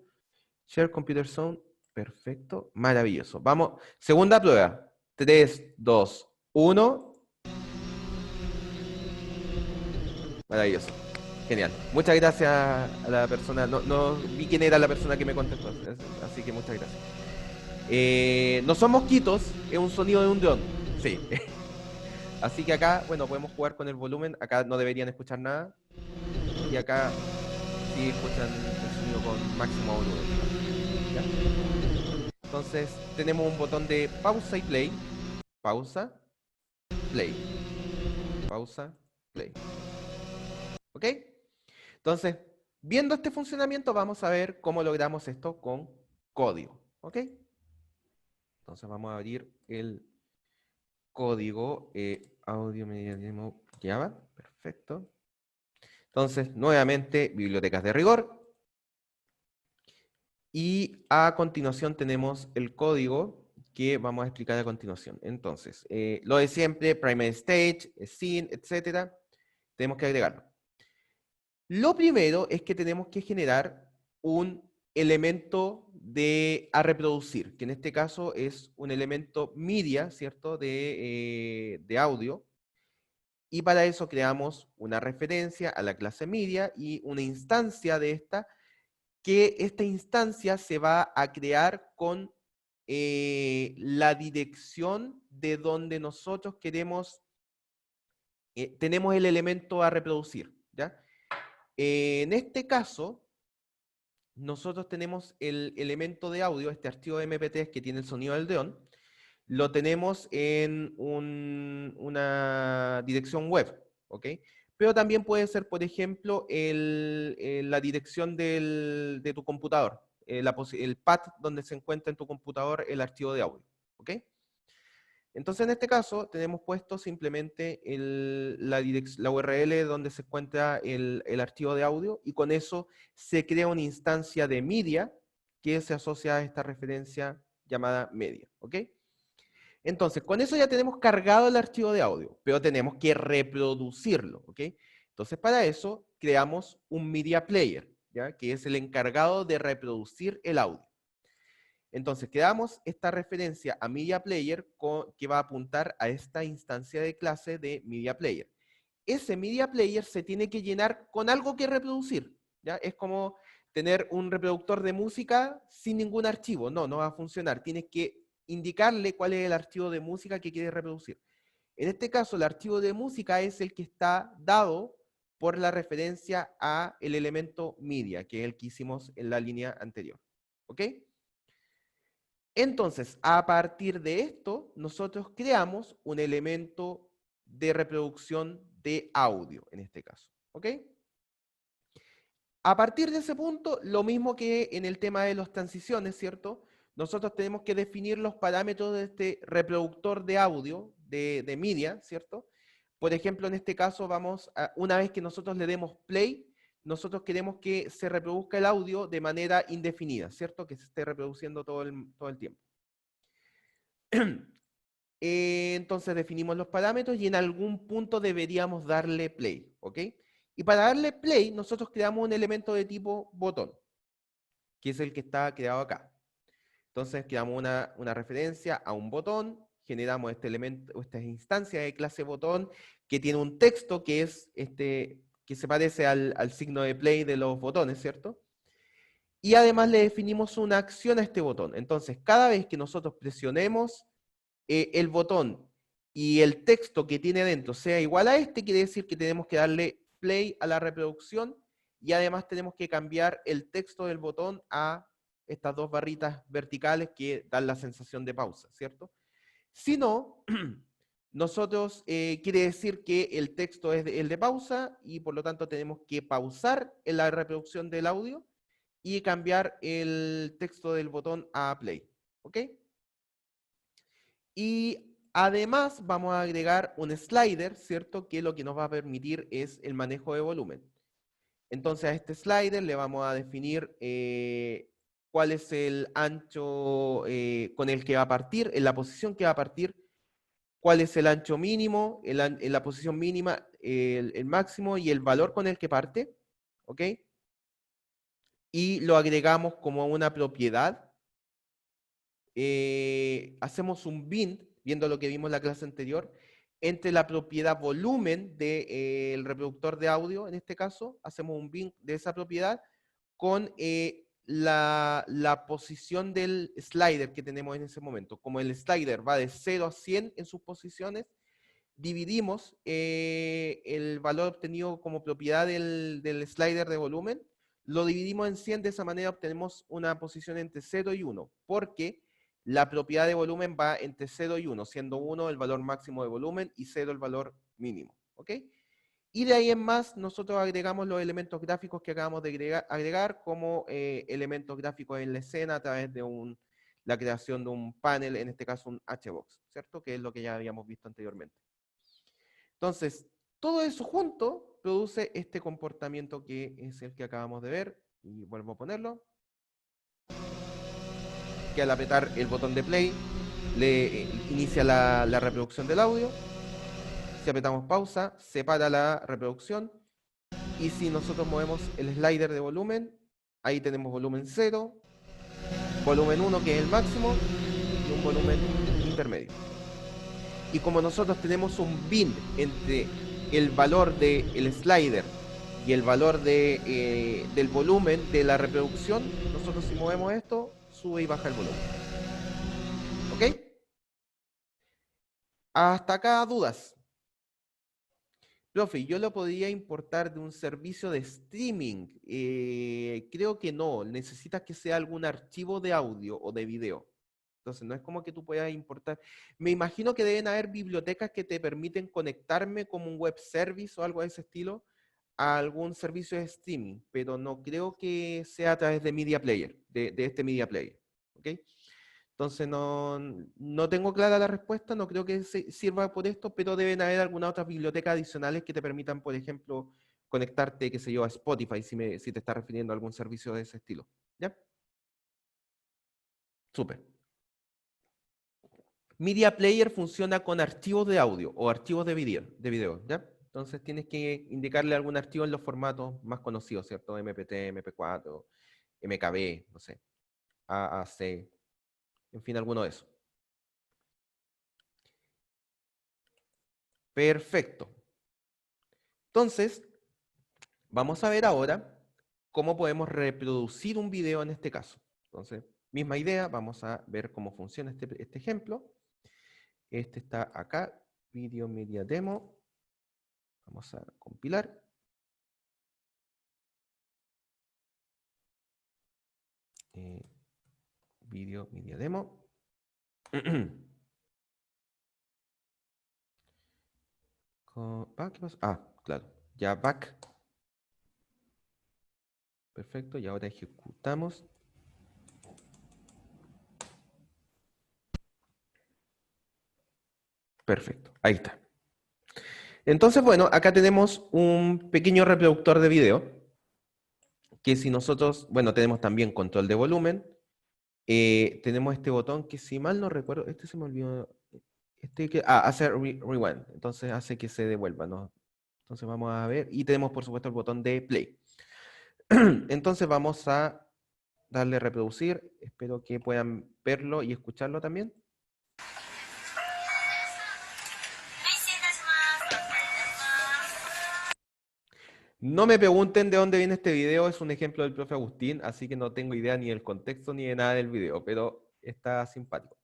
Share Computer Zone. Perfecto. Maravilloso. Vamos. Segunda prueba. 3, 2, 1. Maravilloso. Genial. Muchas gracias a la persona. No vi quién era la persona que me contestó. Así que muchas gracias. No son mosquitos, es un sonido de un dron. Sí. Así que acá, bueno, podemos jugar con el volumen. Acá no deberían escuchar nada. Y acá sí escuchan el sonido con máximo volumen. ¿Ya? Entonces tenemos un botón de pausa y play. Pausa, play. Pausa, play. ¿Ok? Entonces, viendo este funcionamiento, vamos a ver cómo logramos esto con código. ¿Ok? Entonces vamos a abrir el código audio media demo Java. Perfecto. Entonces, nuevamente, bibliotecas de rigor. Y a continuación tenemos el código que vamos a explicar a continuación. Entonces, lo de siempre, primary stage, scene, etcétera, tenemos que agregarlo. Lo primero es que tenemos que generar un elemento a reproducir, que en este caso es un elemento media, ¿cierto? De audio. Y para eso creamos una referencia a la clase media y una instancia de esta, que esta instancia se va a crear con la dirección de donde nosotros queremos, tenemos el elemento a reproducir, ¿ya? En este caso, nosotros tenemos el elemento de audio, este archivo de MP3 que tiene el sonido del dron, lo tenemos en una dirección web, ¿ok? Pero también puede ser, por ejemplo, la dirección de tu computador, el path donde se encuentra en tu computador el archivo de audio, ¿ok? Entonces, en este caso, tenemos puesto simplemente la URL donde se encuentra el archivo de audio y con eso se crea una instancia de media que se asocia a esta referencia llamada media, ¿ok? Entonces, con eso ya tenemos cargado el archivo de audio, pero tenemos que reproducirlo, ¿ok? Entonces, para eso creamos un media player, ¿ya? Que es el encargado de reproducir el audio. Entonces, creamos esta referencia a Media Player que va a apuntar a esta instancia de clase de Media Player. Ese Media Player se tiene que llenar con algo que reproducir, ¿ya? Es como tener un reproductor de música sin ningún archivo. No va a funcionar. Tienes que indicarle cuál es el archivo de música que quieres reproducir. En este caso, el archivo de música es el que está dado por la referencia a el elemento media, que es el que hicimos en la línea anterior. ¿Ok? Entonces, a partir de esto, nosotros creamos un elemento de reproducción de audio, en este caso. ¿Ok? A partir de ese punto, lo mismo que en el tema de las transiciones, ¿cierto? Nosotros tenemos que definir los parámetros de este reproductor de audio, de media, ¿cierto? Por ejemplo, en este caso, una vez que nosotros le demos play, nosotros queremos que se reproduzca el audio de manera indefinida, ¿cierto? Que se esté reproduciendo todo el tiempo. Entonces definimos los parámetros y en algún punto deberíamos darle play, ¿ok? Y para darle play, nosotros creamos un elemento de tipo botón, que es el que está creado acá. Entonces creamos una referencia a un botón, generamos este elemento, esta instancia de clase botón que tiene un texto que es que se parece al signo de play de los botones, ¿cierto? Y además le definimos una acción a este botón. Entonces, cada vez que nosotros presionemos el botón y el texto que tiene dentro sea igual a este, quiere decir que tenemos que darle play a la reproducción y además tenemos que cambiar el texto del botón a estas dos barritas verticales que dan la sensación de pausa, ¿cierto? Si no, nosotros quiere decir que el texto es el de pausa y por lo tanto tenemos que pausar en la reproducción del audio y cambiar el texto del botón a play, ¿ok? Y además vamos a agregar un slider, ¿cierto? Que lo que nos va a permitir es el manejo de volumen. Entonces a este slider le vamos a definir cuál es el ancho con el que va a partir, en la posición que va a partir, cuál es el ancho mínimo, en la posición mínima, el máximo y el valor con el que parte, ¿ok? Y lo agregamos como una propiedad. Hacemos un bind, viendo lo que vimos en la clase anterior, entre la propiedad volumen del reproductor de audio, en este caso, hacemos un bind de esa propiedad con la posición del slider que tenemos en ese momento. Como el slider va de 0 a 100 en sus posiciones, dividimos el valor obtenido como propiedad del slider de volumen, lo dividimos en 100, de esa manera obtenemos una posición entre 0 y 1, porque la propiedad de volumen va entre 0 y 1, siendo 1 el valor máximo de volumen y 0 el valor mínimo, ¿ok? Y de ahí en más, nosotros agregamos los elementos gráficos que acabamos de agregar como elementos gráficos en la escena a través de la creación de un panel, en este caso un HBox, ¿cierto? Que es lo que ya habíamos visto anteriormente. Entonces, todo eso junto produce este comportamiento que es el que acabamos de ver. Y vuelvo a ponerlo. Que al apretar el botón de play, le inicia la reproducción del audio. Si apretamos pausa, se para la reproducción. Y si nosotros movemos el slider de volumen, ahí tenemos volumen 0, volumen 1 que es el máximo, y un volumen intermedio. Y como nosotros tenemos un bind entre el valor del slider y el valor del volumen de la reproducción, nosotros si movemos esto, sube y baja el volumen. ¿Ok? Hasta acá, dudas. Profe, ¿yo lo podría importar de un servicio de streaming? Creo que no. Necesitas que sea algún archivo de audio o de video. Entonces, no es como que tú puedas importar. Me imagino que deben haber bibliotecas que te permiten conectarme como un web service o algo de ese estilo a algún servicio de streaming, pero no creo que sea a través de Media Player, de este Media Player. ¿Ok? Entonces, no tengo clara la respuesta, no creo que sirva por esto, pero deben haber algunas otras bibliotecas adicionales que te permitan, por ejemplo, conectarte, qué sé yo, a Spotify, si te estás refiriendo a algún servicio de ese estilo. ¿Ya? Súper. Media Player funciona con archivos de audio o archivos de video, ¿ya? Entonces tienes que indicarle algún archivo en los formatos más conocidos, ¿cierto? MP3, MP4, MKB, no sé, AAC, en fin, alguno de esos. Perfecto. Entonces, vamos a ver ahora cómo podemos reproducir un video en este caso. Entonces, misma idea, vamos a ver cómo funciona este ejemplo. Este está acá, Video Media Demo. Vamos a compilar. Video Media Demo. ¿Qué pasa? Ah, claro. Ya back. Perfecto. Y ahora ejecutamos. Perfecto. Ahí está. Entonces, bueno, acá tenemos un pequeño reproductor de video, que si nosotros, bueno, tenemos también control de volumen, tenemos este botón que si mal no recuerdo, este se me olvidó, hace rewind, entonces hace que se devuelva, ¿no? Entonces vamos a ver, y tenemos por supuesto el botón de play. Entonces vamos a darle reproducir, espero que puedan verlo y escucharlo también. No me pregunten de dónde viene este video, es un ejemplo del profe Agustín, así que no tengo idea ni del contexto ni de nada del video, pero está simpático.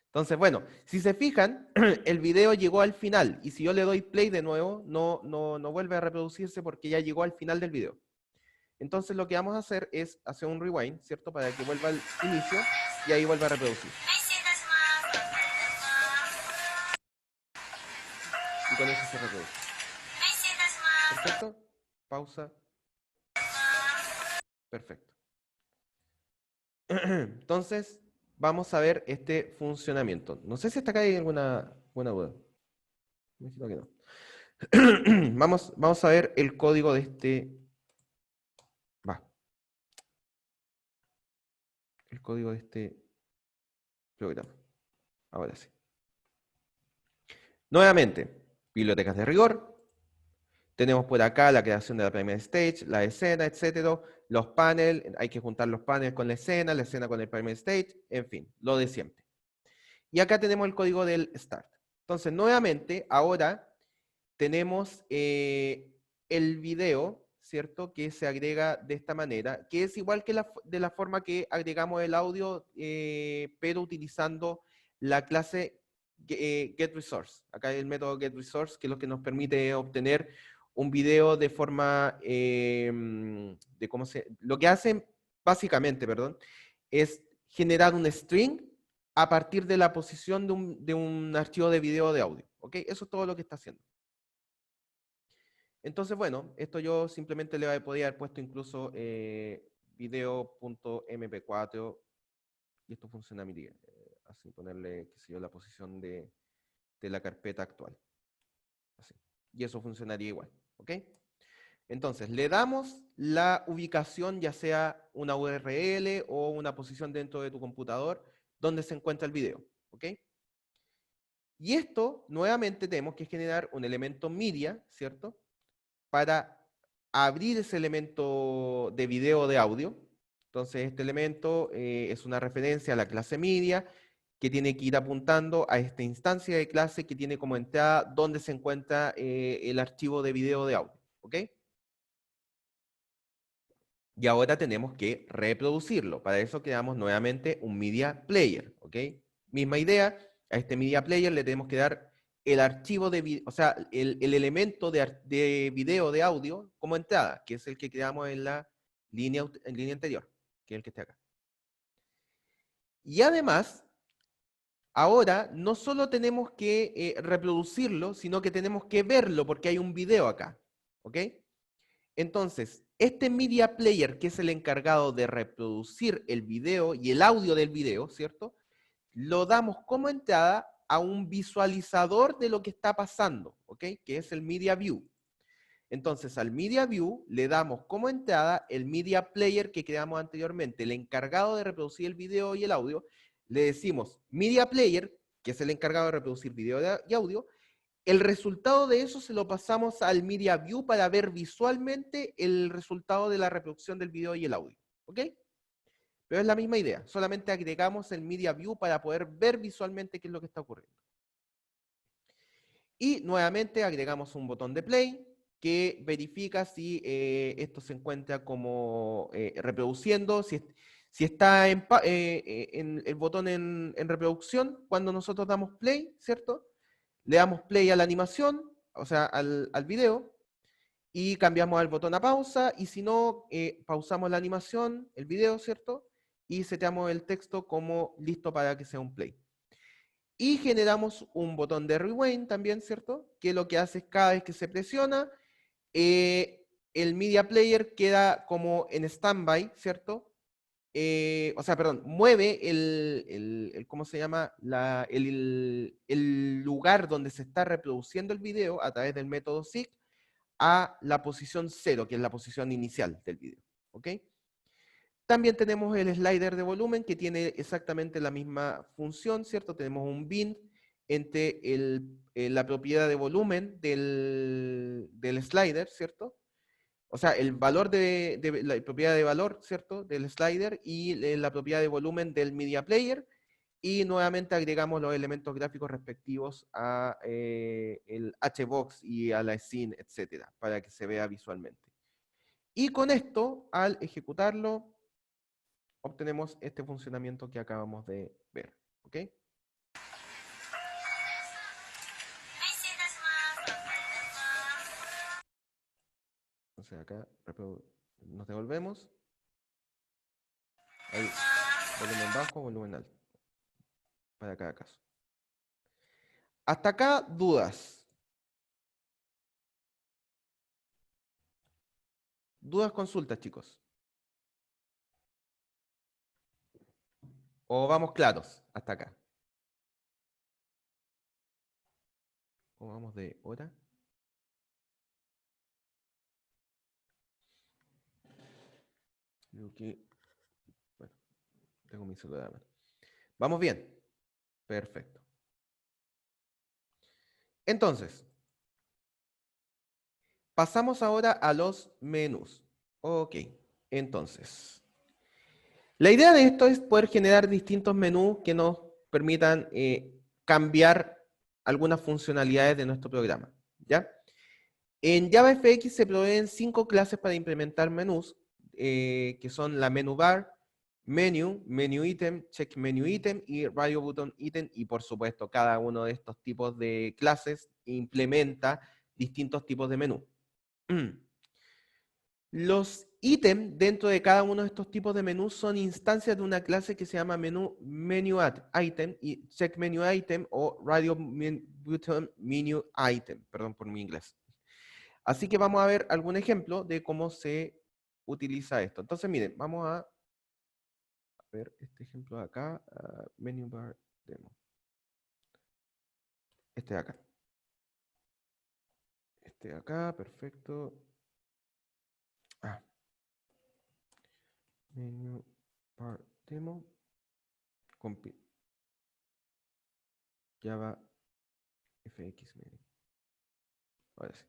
Entonces, bueno, si se fijan, el video llegó al final, y si yo le doy play de nuevo, no vuelve a reproducirse porque ya llegó al final del video. Entonces lo que vamos a hacer es hacer un rewind, ¿cierto? Para que vuelva al inicio, y ahí vuelva a reproducir. Y con eso se reproduce. Perfecto. Pausa. Perfecto. Entonces, vamos a ver este funcionamiento. No sé si hasta acá hay alguna duda. Me imagino que no. Vamos a ver el código de este. El código de este programa. Ahora sí. Nuevamente, bibliotecas de rigor. Tenemos por acá la creación de la primera stage, la escena, etcétera. Los panels, hay que juntar los panels con la escena con el primer stage, en fin, lo de siempre. Y acá tenemos el código del start. Entonces, nuevamente, ahora tenemos el video, ¿cierto? Que se agrega de esta manera, que es igual que de la forma que agregamos el audio, pero utilizando la clase getResource. Acá hay el método getResource, que es lo que nos permite obtener un video de forma, lo que hacen básicamente, perdón, es generar un string a partir de la posición de un archivo de video o de audio. ¿Ok? Eso es todo lo que está haciendo. Entonces, bueno, esto yo simplemente le podría haber puesto incluso video.mp4 y esto funcionaría. Así, ponerle, qué sé yo, la posición de la carpeta actual. Así. Y eso funcionaría igual. ¿Ok? Entonces, le damos la ubicación, ya sea una URL o una posición dentro de tu computador, donde se encuentra el video. ¿Ok? Y esto, nuevamente, tenemos que generar un elemento media, ¿cierto? Para abrir ese elemento de video o de audio. Entonces, este elemento es una referencia a la clase media que tiene que ir apuntando a esta instancia de clase que tiene como entrada donde se encuentra el archivo de video o de audio. ¿Ok? Y ahora tenemos que reproducirlo. Para eso creamos nuevamente un media player. ¿Ok? Misma idea, a este media player le tenemos que dar el archivo de video, o sea, el elemento de video de audio como entrada, que es el que creamos en la línea anterior, que es el que está acá. Y además, ahora no solo tenemos que reproducirlo, sino que tenemos que verlo porque hay un video acá. ¿Ok? Entonces, este media player, que es el encargado de reproducir el video y el audio del video, ¿cierto? Lo damos como entrada a un visualizador de lo que está pasando, ¿ok? Que es el Media View. Entonces, al Media View le damos como entrada el Media Player que creamos anteriormente, el encargado de reproducir el video y el audio. Le decimos Media Player, que es el encargado de reproducir video y audio. El resultado de eso se lo pasamos al Media View para ver visualmente el resultado de la reproducción del video y el audio, ¿ok? Pero es la misma idea, solamente agregamos el Media View para poder ver visualmente qué es lo que está ocurriendo. Y nuevamente agregamos un botón de play que verifica si esto se encuentra como reproduciendo, si está en el botón en reproducción, cuando nosotros damos play, ¿cierto? Le damos play a la animación, o sea, al video, y cambiamos al botón a pausa, y si no, pausamos la animación, el video, ¿cierto? Y seteamos el texto como listo para que sea un play. Y generamos un botón de rewind también, ¿cierto? Que lo que hace es cada vez que se presiona, el media player queda como en standby, ¿cierto? mueve ¿cómo se llama? El lugar donde se está reproduciendo el video a través del método seek a la posición 0, que es la posición inicial del video. ¿Ok? También tenemos el slider de volumen, que tiene exactamente la misma función, ¿cierto? Tenemos un bin entre la propiedad de volumen del slider, ¿cierto? O sea, el valor la propiedad de valor, ¿cierto? Del slider y la propiedad de volumen del media player. Y nuevamente agregamos los elementos gráficos respectivos a el HBox y a la scene, etcétera, para que se vea visualmente. Y con esto, al ejecutarlo, obtenemos este funcionamiento que acabamos de ver. ¿Ok? Entonces acá nos devolvemos. Ahí, volumen bajo, volumen alto. Para cada caso. Hasta acá, dudas. Dudas, consultas, chicos. ¿O vamos claros hasta acá? ¿O vamos de hora? Creo que... Bueno, tengo mi celular. ¿Vamos bien? Perfecto. Entonces, pasamos ahora a los menús. Ok, entonces. La idea de esto es poder generar distintos menús que nos permitan cambiar algunas funcionalidades de nuestro programa. ¿Ya? En JavaFX se proveen 5 clases para implementar menús, que son la menu bar, menu, menu item, check menu item y radio button item. Y por supuesto, cada uno de estos tipos de clases implementa distintos tipos de menú. Los ítems dentro de cada uno de estos tipos de menús son instancias de una clase que se llama menu add item y check menu item o radio button menu item. Perdón por mi inglés. Así que vamos a ver algún ejemplo de cómo se utiliza esto. Entonces, miren, vamos a ver este ejemplo de acá, menu bar demo. Este de acá. Este de acá, perfecto. Menu bar demo. Java FX menu. Ahora sí.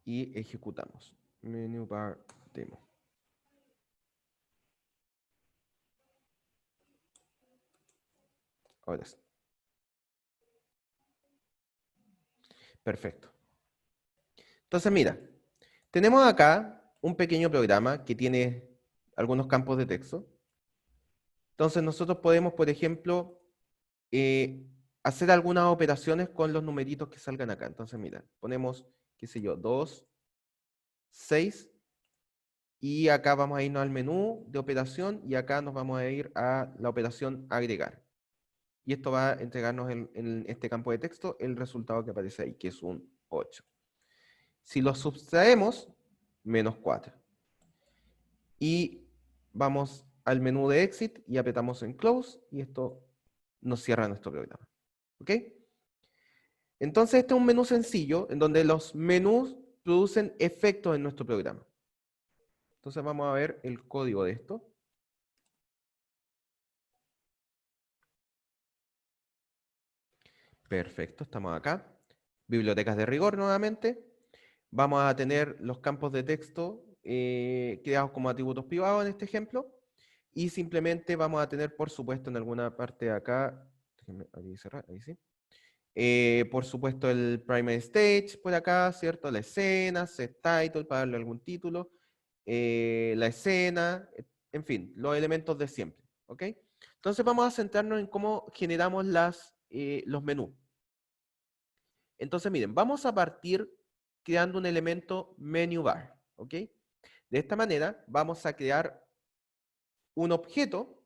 Y ejecutamos. Menu bar demo. Ahora sí. Perfecto. Entonces, mira, tenemos acá un pequeño programa que tiene algunos campos de texto. Entonces, nosotros podemos, por ejemplo, hacer algunas operaciones con los numeritos que salgan acá. Entonces, mira, ponemos, qué sé yo, 2, 6, y acá vamos a irnos al menú de operación y acá nos vamos a ir a la operación agregar. Y esto va a entregarnos en este campo de texto el resultado que aparece ahí, que es un 8. Si lo subtraemos, menos 4. Y vamos al menú de exit y apretamos en close y esto nos cierra nuestro programa. ¿Ok? Entonces este es un menú sencillo en donde los menús producen efectos en nuestro programa. Entonces vamos a ver el código de esto. Perfecto, estamos acá. Bibliotecas de rigor nuevamente. Vamos a tener los campos de texto creados como atributos privados en este ejemplo. Y simplemente vamos a tener, por supuesto, en alguna parte de acá, déjenme abrir y cerrar, ahí sí. Por supuesto, el primary stage por acá, ¿cierto? La escena, set title para darle algún título, la escena, en fin, los elementos de siempre, ¿ok? Entonces vamos a centrarnos en cómo generamos los menús. Entonces, miren, vamos a partir creando un elemento menu bar, ¿ok? De esta manera vamos a crear un objeto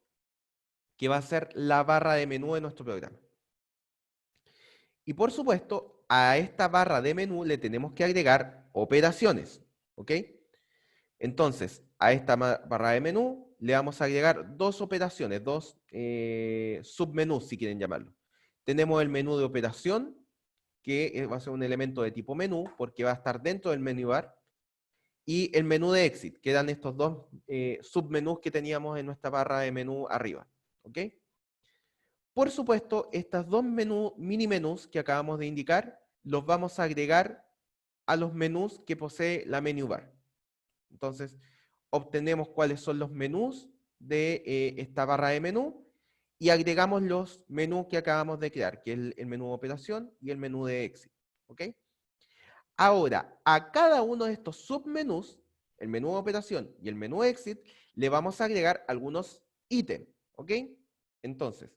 que va a ser la barra de menú de nuestro programa. Y por supuesto, a esta barra de menú le tenemos que agregar operaciones, ¿ok? Entonces, a esta barra de menú le vamos a agregar dos operaciones, dos submenús, si quieren llamarlo. Tenemos el menú de operación, que va a ser un elemento de tipo menú, porque va a estar dentro del menú bar, y el menú de exit, que eran estos dos submenús que teníamos en nuestra barra de menú arriba. ¿Ok? Por supuesto, estos dos mini menús que acabamos de indicar, los vamos a agregar a los menús que posee la menu bar. Entonces, obtenemos cuáles son los menús de esta barra de menú y agregamos los menús que acabamos de crear, que es el menú de operación y el menú de exit. ¿Ok? Ahora, a cada uno de estos submenús, el menú de operación y el menú de exit, le vamos a agregar algunos ítems. ¿Ok? Entonces,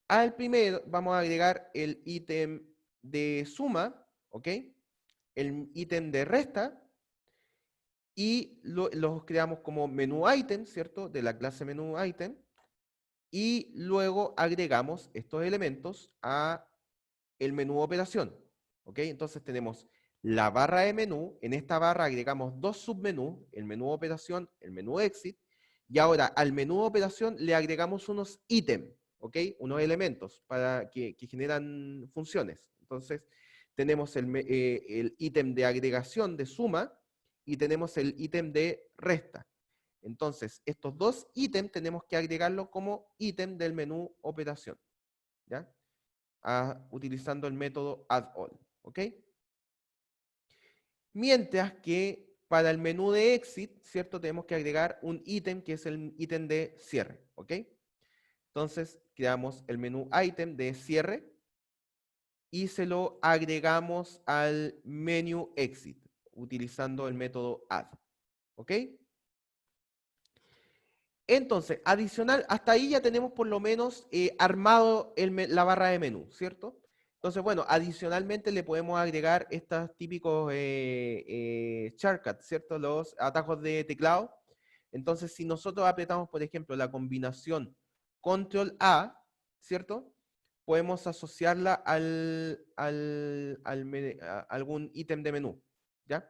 al primero vamos a agregar el ítem de suma, ¿ok? El ítem de resta, y los creamos como menú item, ¿cierto? De la clase menú item, y luego agregamos estos elementos a el menú de operación, ¿ok? Entonces tenemos la barra de menú, en esta barra agregamos dos submenús, el menú de operación, el menú exit, y ahora al menú de operación le agregamos unos ítems, ¿ok? Unos elementos para que generan funciones. Entonces tenemos el ítem de agregación de suma y tenemos el ítem de resta. Entonces, estos dos ítems tenemos que agregarlo como ítem del menú operación, ¿ya? Utilizando el método addAll, ¿ok? Mientras que para el menú de exit, ¿cierto? Tenemos que agregar un ítem que es el ítem de cierre, ¿ok? Entonces, creamos el menú ítem de cierre y se lo agregamos al menú exit utilizando el método add, ¿ok? Entonces, adicional, hasta ahí ya tenemos por lo menos armado la barra de menú, ¿cierto? Entonces, bueno, adicionalmente le podemos agregar estos típicos shortcuts, ¿cierto? Los atajos de teclado. Entonces, si nosotros apretamos, por ejemplo, la combinación Control A, ¿cierto? Podemos asociarla a algún ítem de menú, ¿ya?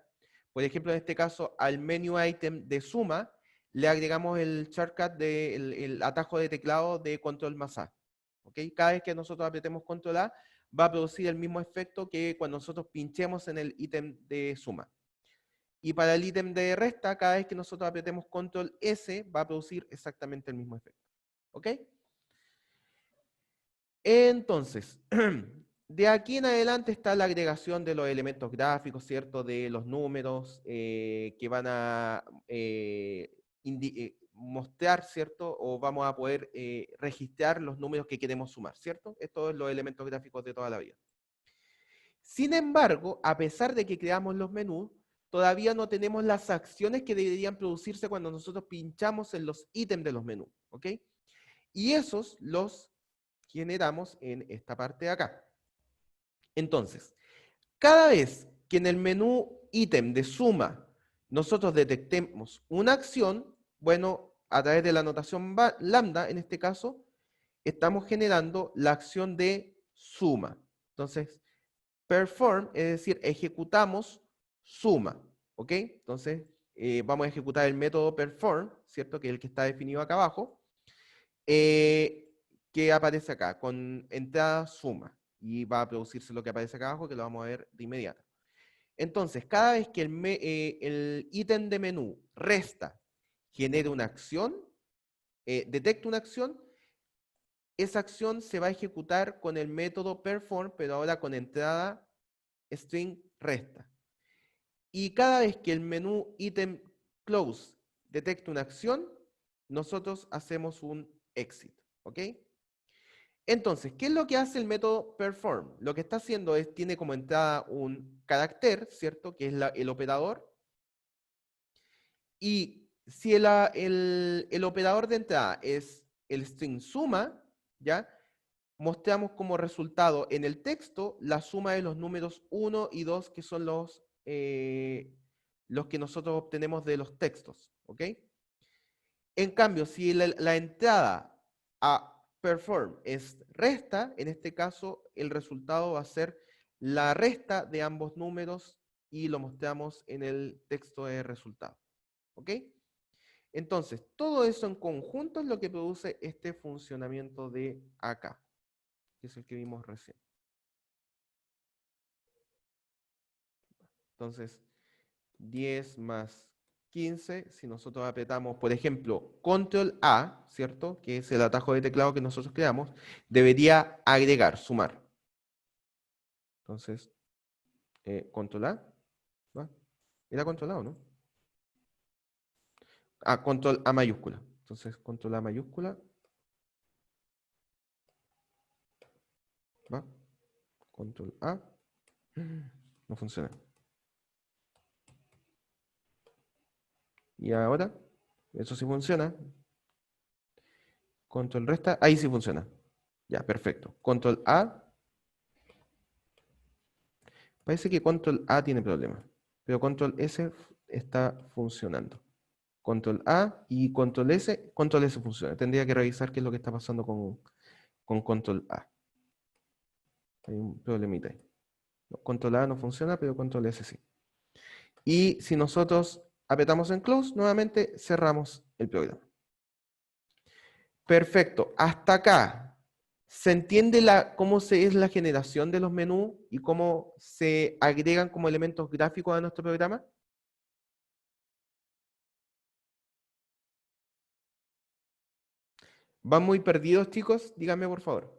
Por ejemplo, en este caso, al menú ítem de suma, le agregamos el shortcut el atajo de teclado de control más A. ¿Ok? Cada vez que nosotros apretemos control A, va a producir el mismo efecto que cuando nosotros pinchemos en el ítem de suma. Y para el ítem de resta, cada vez que nosotros apretemos control S, va a producir exactamente el mismo efecto. ¿Ok? Entonces, de aquí en adelante está la agregación de los elementos gráficos, ¿cierto? De los números que van a mostrar, ¿cierto? O vamos a poder registrar los números que queremos sumar, ¿cierto? Estos son los elementos gráficos de toda la vida. Sin embargo, a pesar de que creamos los menús, todavía no tenemos las acciones que deberían producirse cuando nosotros pinchamos en los ítems de los menús, ¿ok? Y esos los generamos en esta parte de acá. Entonces, cada vez que en el menú ítem de suma nosotros detectemos una acción, bueno, a través de la notación lambda, en este caso, estamos generando la acción de suma. Entonces, perform, es decir, ejecutamos suma, ¿ok? Entonces, vamos a ejecutar el método perform, ¿cierto? Que es el que está definido acá abajo, que aparece acá, con entrada suma, y va a producirse lo que aparece acá abajo, que lo vamos a ver de inmediato. Entonces, cada vez que el ítem de menú resta genere una acción, detecta una acción, esa acción se va a ejecutar con el método perform, pero ahora con entrada string resta. Y cada vez que el menú ítem close detecta una acción, nosotros hacemos un exit, ¿ok? Entonces, ¿qué es lo que hace el método perform? Lo que está haciendo es, tiene como entrada un carácter, ¿cierto? Que es el operador. Y si el operador de entrada es el string suma, ¿ya? Mostramos como resultado en el texto la suma de los números 1 y 2, que son los que nosotros obtenemos de los textos, ¿ok? En cambio, si la entrada a perform es resta, en este caso el resultado va a ser la resta de ambos números y lo mostramos en el texto de resultado. ¿Ok? Entonces, todo eso en conjunto es lo que produce este funcionamiento de acá, que es el que vimos recién. Entonces, 10 más 15, si nosotros apretamos, por ejemplo, Control A, ¿cierto? Que es el atajo de teclado que nosotros creamos, debería agregar, sumar. Entonces, Control A, ¿va? ¿Era Control A o no? Ah, Control A mayúscula. Entonces, Control A mayúscula, ¿va? Control A, no funciona. Y ahora, eso sí funciona. Control resta, ahí sí funciona. Ya, perfecto. Control A. Parece que Control A tiene problemas, pero Control S está funcionando. Control A y Control S funciona. Tendría que revisar qué es lo que está pasando con Control A. Hay un problemita ahí. No, Control A no funciona, pero Control S sí. Y si nosotros apretamos en Close, nuevamente cerramos el programa. Perfecto. Hasta acá. ¿Se entiende cómo es la generación de los menús y cómo se agregan como elementos gráficos a nuestro programa? ¿Van muy perdidos, chicos? Díganme, por favor.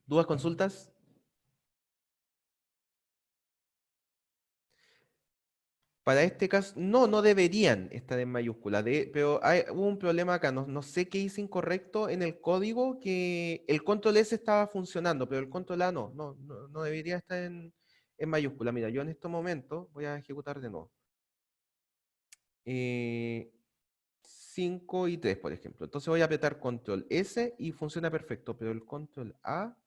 ¿Dudas, consultas? Para este caso, no deberían estar en mayúscula, pero hubo un problema acá, no sé qué hice incorrecto en el código, que el control S estaba funcionando, pero el control A no debería estar en mayúscula. Mira, yo en este momento voy a ejecutar de nuevo. 5 y 3, por ejemplo. Entonces voy a apretar control S y funciona perfecto, pero el control A,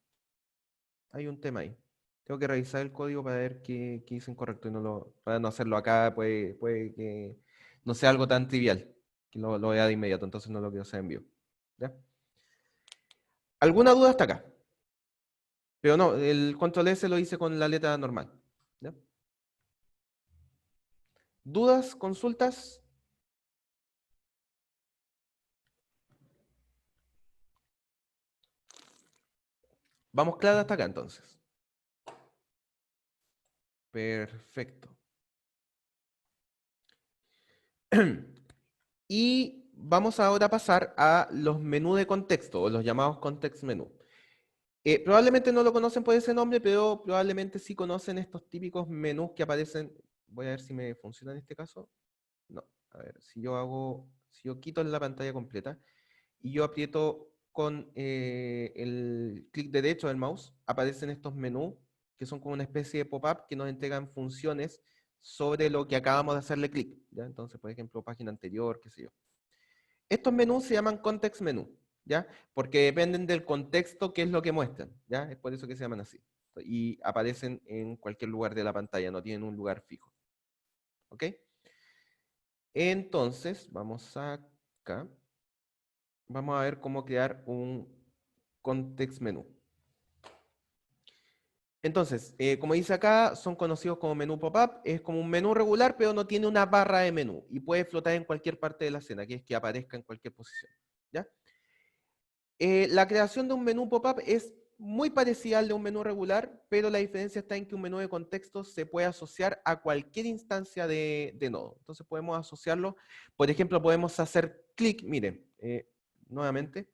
hay un tema ahí. Tengo que revisar el código para ver qué hice incorrecto y para no hacerlo acá, puede que no sea algo tan trivial, que lo vea de inmediato, entonces no lo quiero hacer en vivo. ¿Ya? ¿Alguna duda hasta acá? Pero no, el control S lo hice con la letra normal. ¿Ya? ¿Dudas, consultas? Vamos claro hasta acá entonces. Perfecto. Y vamos ahora a pasar a los menús de contexto, o los llamados context menú. Probablemente no lo conocen por ese nombre, pero probablemente sí conocen estos típicos menús que aparecen. Voy a ver si me funciona en este caso. No, a ver, si yo quito la pantalla completa y yo aprieto con el clic derecho del mouse, aparecen estos menús que son como una especie de pop-up que nos entregan funciones sobre lo que acabamos de hacerle clic. ¿Ya? Entonces, por ejemplo, página anterior, qué sé yo. Estos menús se llaman context menú, ¿ya? Porque dependen del contexto, qué es lo que muestran, ¿ya? Es por eso que se llaman así. Y aparecen en cualquier lugar de la pantalla, no tienen un lugar fijo. ¿Ok? Entonces, vamos acá. Vamos a ver cómo crear un context menú. Entonces, como dice acá, son conocidos como menú pop-up. Es como un menú regular, pero no tiene una barra de menú. Y puede flotar en cualquier parte de la escena, que es que aparezca en cualquier posición, ¿ya? La creación de un menú pop-up es muy parecida al de un menú regular, pero la diferencia está en que un menú de contexto se puede asociar a cualquier instancia de nodo. Entonces podemos asociarlo, por ejemplo, podemos hacer clic, miren, nuevamente,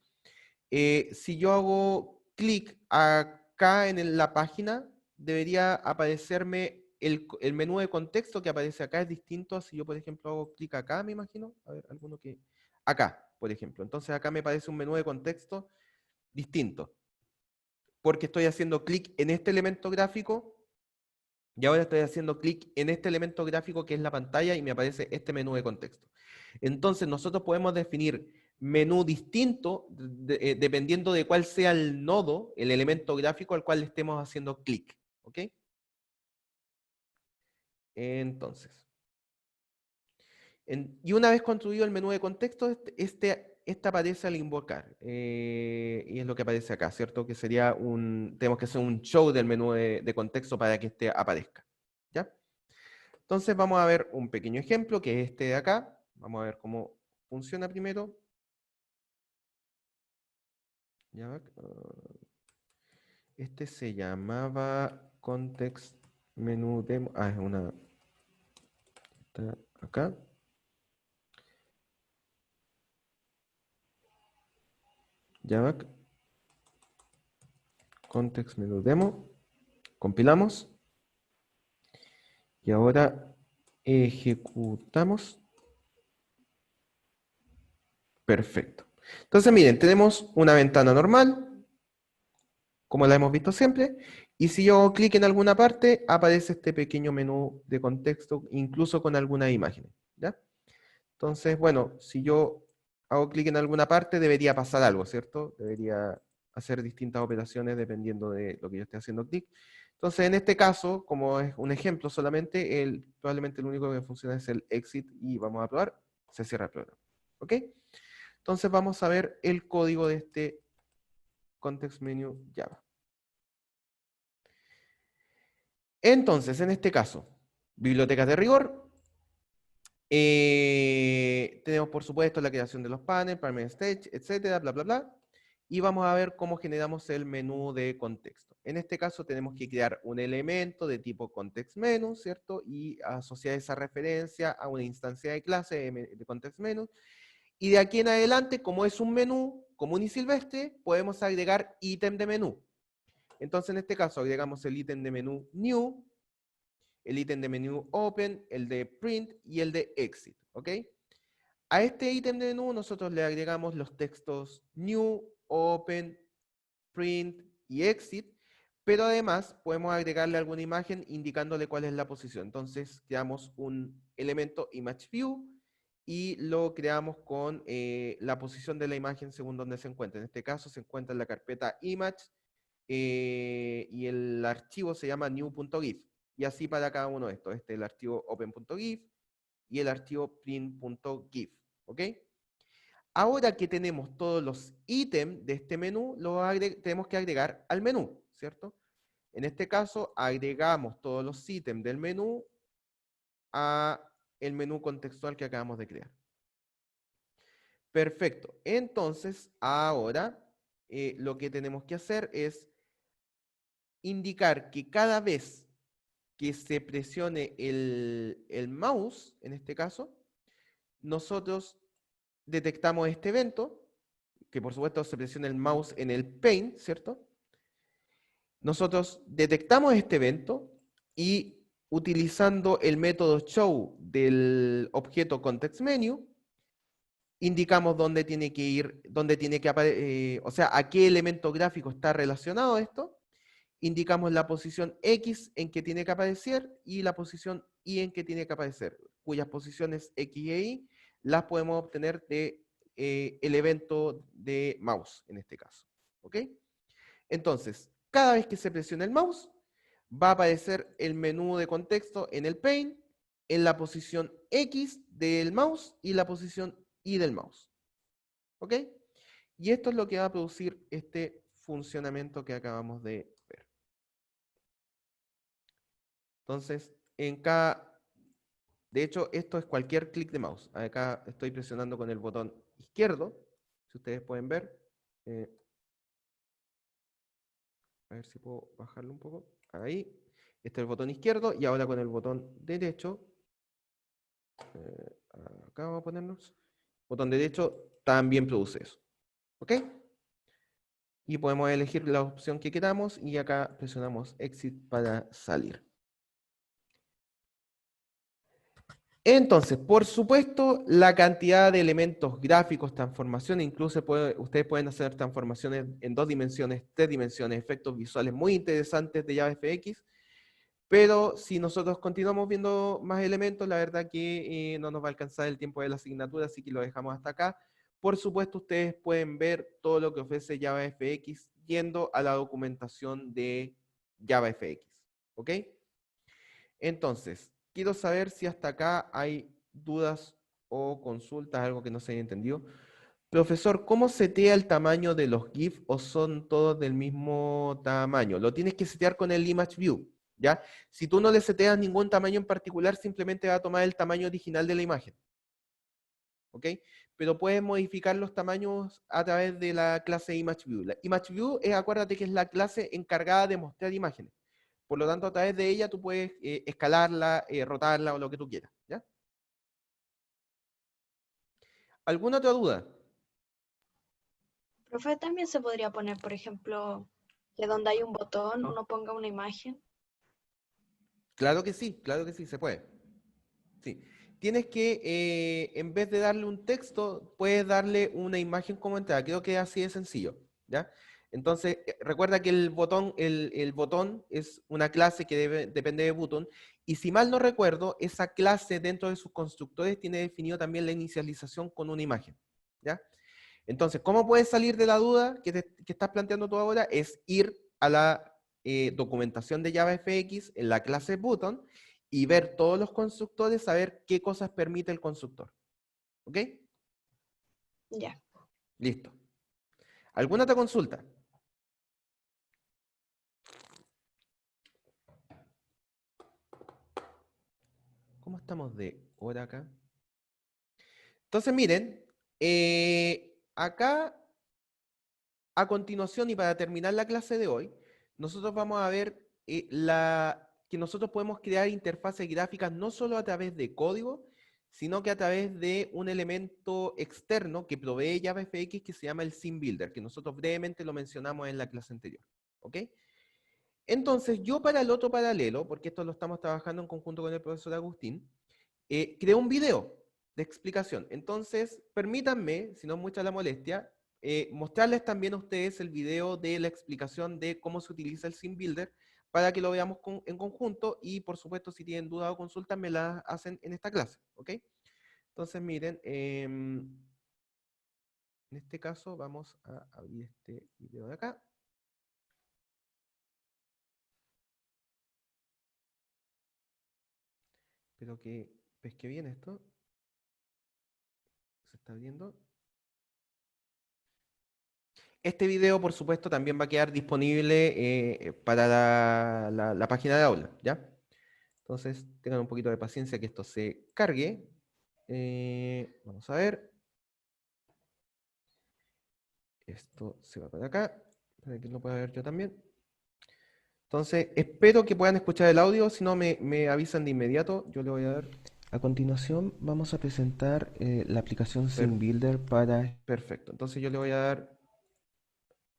si yo hago clic acá en la página, debería aparecerme el menú de contexto que aparece acá es distinto a si yo, por ejemplo, hago clic acá, me imagino. A ver, alguno que... Acá, por ejemplo. Entonces acá me aparece un menú de contexto distinto. Porque estoy haciendo clic en este elemento gráfico y ahora estoy haciendo clic en este elemento gráfico que es la pantalla y me aparece este menú de contexto. Entonces nosotros podemos definir menú distinto dependiendo de cuál sea el nodo, el elemento gráfico al cual le estemos haciendo clic. ¿Ok? Entonces. Y una vez construido el menú de contexto, este esta aparece al invocar, y es lo que aparece acá, ¿cierto? Que sería tenemos que hacer un show del menú de contexto para que este aparezca, ¿ya? Entonces vamos a ver un pequeño ejemplo, que es este de acá. Vamos a ver cómo funciona primero. Ya, este se llamaba Context Menu Demo. Ah, es una... Está acá. Java Context Menu Demo. Compilamos. Y ahora ejecutamos. Perfecto. Entonces, miren, tenemos una ventana normal, como la hemos visto siempre, y si yo hago clic en alguna parte, aparece este pequeño menú de contexto, incluso con algunas imágenes, ¿ya? Entonces, bueno, si yo hago clic en alguna parte, debería pasar algo, ¿cierto? Debería hacer distintas operaciones dependiendo de lo que yo esté haciendo clic. Entonces, en este caso, como es un ejemplo solamente, probablemente lo único que funciona es el exit y vamos a probar, se cierra el programa, ¿ok? Entonces vamos a ver el código de este Context Menu Java. Entonces, en este caso, bibliotecas de rigor. Tenemos, por supuesto, la creación de los paneles, primary stage, etcétera, bla, bla, bla. Y vamos a ver cómo generamos el menú de contexto. En este caso, tenemos que crear un elemento de tipo context menu, ¿cierto? Y asociar esa referencia a una instancia de clase de context menu. Y de aquí en adelante, como es un menú común y silvestre, podemos agregar ítem de menú. Entonces, en este caso, agregamos el ítem de menú new, el ítem de menú open, el de print y el de exit, ¿ok? A este ítem de menú nosotros le agregamos los textos new, open, print y exit, pero además podemos agregarle alguna imagen indicándole cuál es la posición. Entonces creamos un elemento ImageView y lo creamos con la posición de la imagen según donde se encuentra. En este caso se encuentra en la carpeta image y el archivo se llama new.gif. Y así para cada uno de estos. Este es el archivo open.gif y el archivo print.gif. ¿Ok? Ahora que tenemos todos los ítems de este menú, tenemos que agregar al menú, ¿cierto? En este caso, agregamos todos los ítems del menú a el menú contextual que acabamos de crear. Perfecto. Entonces, ahora lo que tenemos que hacer es indicar que cada vez que se presione el mouse, en este caso, nosotros detectamos este evento, que por supuesto se presiona el mouse en el paint, ¿cierto? Nosotros detectamos este evento y utilizando el método show del objeto context menu, indicamos dónde tiene que ir, dónde tiene que aparecer, o sea, a qué elemento gráfico está relacionado esto. Indicamos la posición X en que tiene que aparecer y la posición Y en que tiene que aparecer, cuyas posiciones X e Y las podemos obtener de el evento de mouse, en este caso. ¿Ok? Entonces, cada vez que se presiona el mouse, va a aparecer el menú de contexto en el Paint, en la posición X del mouse y la posición Y del mouse. ¿Ok? Y esto es lo que va a producir este funcionamiento que acabamos de ver. Entonces, de hecho, esto es cualquier clic de mouse. Acá estoy presionando con el botón izquierdo, si ustedes pueden ver. A ver si puedo bajarlo un poco. Ahí. Este es el botón izquierdo y ahora con el botón derecho. Acá vamos a ponernos. Botón derecho también produce eso. ¿Ok? Y podemos elegir la opción que queramos y acá presionamos Exit para salir. Entonces, por supuesto, la cantidad de elementos gráficos, transformaciones, incluso ustedes pueden hacer transformaciones en 2 dimensiones, 3 dimensiones, efectos visuales muy interesantes de JavaFX, pero si nosotros continuamos viendo más elementos, la verdad que no nos va a alcanzar el tiempo de la asignatura, así que lo dejamos hasta acá. Por supuesto, ustedes pueden ver todo lo que ofrece JavaFX yendo a la documentación de JavaFX, ¿ok? Entonces, quiero saber si hasta acá hay dudas o consultas, algo que no se haya entendido. Profesor, ¿cómo setea el tamaño de los GIF o son todos del mismo tamaño? Lo tienes que setear con el Image View, ¿ya? Si tú no le seteas ningún tamaño en particular, simplemente va a tomar el tamaño original de la imagen, ¿ok? Pero puedes modificar los tamaños a través de la clase Image View. La Image View acuérdate que es la clase encargada de mostrar imágenes. Por lo tanto, a través de ella tú puedes escalarla, rotarla o lo que tú quieras, ¿ya? ¿Alguna otra duda? Profe, también se podría poner, por ejemplo, que donde hay un botón uno ponga una imagen. Claro que sí, se puede. Sí. Tienes que, en vez de darle un texto, puedes darle una imagen como entrada. Creo que es así de sencillo, ¿ya? Entonces, recuerda que el botón es una clase que depende de button, y si mal no recuerdo, esa clase dentro de sus constructores tiene definido también la inicialización con una imagen, ¿ya? Entonces, ¿cómo puedes salir de la duda que estás planteando tú ahora? Es ir a la documentación de JavaFX en la clase button y ver todos los constructores, saber qué cosas permite el constructor. ¿Ok? Ya. Listo. ¿Alguna otra consulta? ¿Cómo estamos de hora acá? Entonces, miren, acá a continuación y para terminar la clase de hoy, nosotros vamos a ver que nosotros podemos crear interfaces gráficas no solo a través de código, sino que a través de un elemento externo que provee JavaFX que se llama el Scene Builder, que nosotros brevemente lo mencionamos en la clase anterior. ¿Ok? Entonces, yo para el otro paralelo, porque esto lo estamos trabajando en conjunto con el profesor Agustín, creo un video de explicación. Entonces, permítanme, si no es mucha la molestia, mostrarles también a ustedes el video de la explicación de cómo se utiliza el Scene Builder para que lo veamos en conjunto y, por supuesto, si tienen dudas o consultas, me las hacen en esta clase, ¿ok? Entonces, miren, en este caso vamos a abrir este video de acá. Espero que pesque bien esto. Se está viendo. Este video, por supuesto, también va a quedar disponible para la página de aula, ¿ya? Entonces, tengan un poquito de paciencia que esto se cargue. Vamos a ver. Esto se va para acá, para que lo pueda ver yo también. Entonces, espero que puedan escuchar el audio, si no me avisan de inmediato, yo le voy a dar. A continuación, vamos a presentar la aplicación Scene Builder para... Perfecto, entonces yo le voy a dar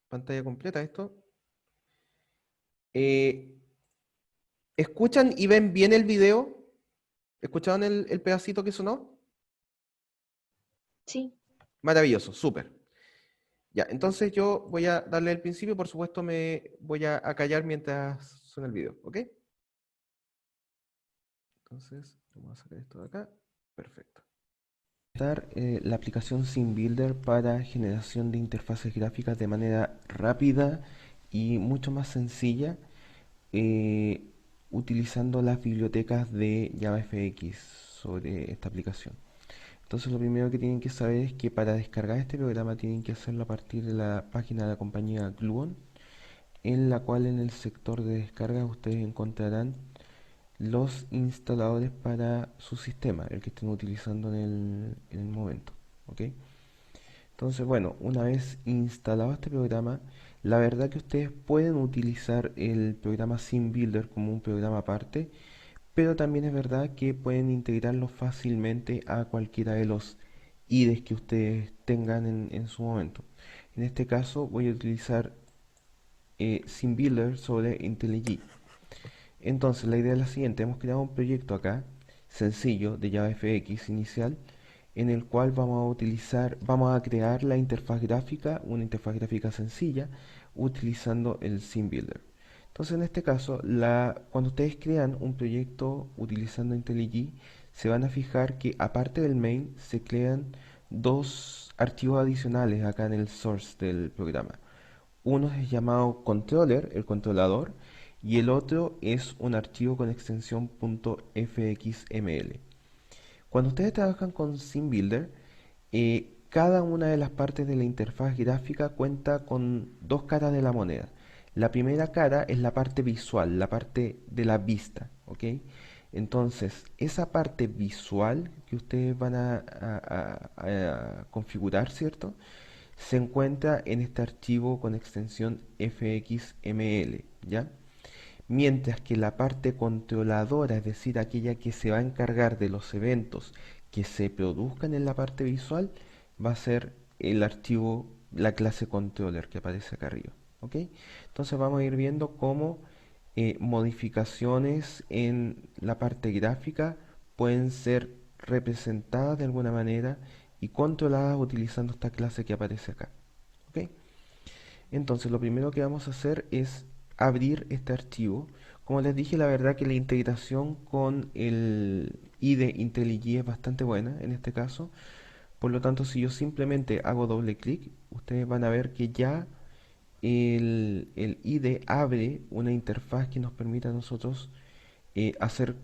pantalla completa a esto. ¿Escuchan y ven bien el video? ¿Escucharon el pedacito que sonó? Sí. Maravilloso, súper. Ya, entonces yo voy a darle el principio, por supuesto me voy a callar mientras suena el video, ¿ok? Entonces, vamos a sacar esto de acá. Perfecto. La aplicación Scene Builder para generación de interfaces gráficas de manera rápida y mucho más sencilla, utilizando las bibliotecas de JavaFX sobre esta aplicación. Entonces lo primero que tienen que saber es que para descargar este programa tienen que hacerlo a partir de la página de la compañía Gluon, en la cual en el sector de descarga ustedes encontrarán los instaladores para su sistema, el que estén utilizando en el momento. ¿Ok? Entonces, bueno, una vez instalado este programa, la verdad que ustedes pueden utilizar el programa Scene Builder como un programa aparte, pero también es verdad que pueden integrarlo fácilmente a cualquiera de los IDEs que ustedes tengan en su momento. En este caso voy a utilizar Scene Builder sobre IntelliJ. Entonces la idea es la siguiente: hemos creado un proyecto acá, sencillo, de JavaFX inicial, en el cual vamos a crear la interfaz gráfica, una interfaz gráfica sencilla, utilizando el Scene Builder. Entonces en este caso, cuando ustedes crean un proyecto utilizando IntelliJ, se van a fijar que aparte del main se crean dos archivos adicionales acá en el source del programa. Uno es llamado controller, el controlador, y el otro es un archivo con extensión .fxml. Cuando ustedes trabajan con Scene Builder, cada una de las partes de la interfaz gráfica cuenta con dos caras de la moneda. La primera cara es la parte visual, la parte de la vista, ¿ok? Entonces, esa parte visual que ustedes van a configurar, ¿cierto? Se encuentra en este archivo con extensión fxml, ¿ya? Mientras que la parte controladora, es decir, aquella que se va a encargar de los eventos que se produzcan en la parte visual, va a ser el archivo, la clase controller que aparece acá arriba, ¿ok? Entonces vamos a ir viendo cómo modificaciones en la parte gráfica pueden ser representadas de alguna manera y controladas utilizando esta clase que aparece acá, ¿ok? Entonces lo primero que vamos a hacer es abrir este archivo. Como les dije, la verdad que la integración con el IDE IntelliJ es bastante buena en este caso. Por lo tanto, si yo simplemente hago doble clic, ustedes van a ver que ya el IDE abre una interfaz que nos permite a nosotros hacer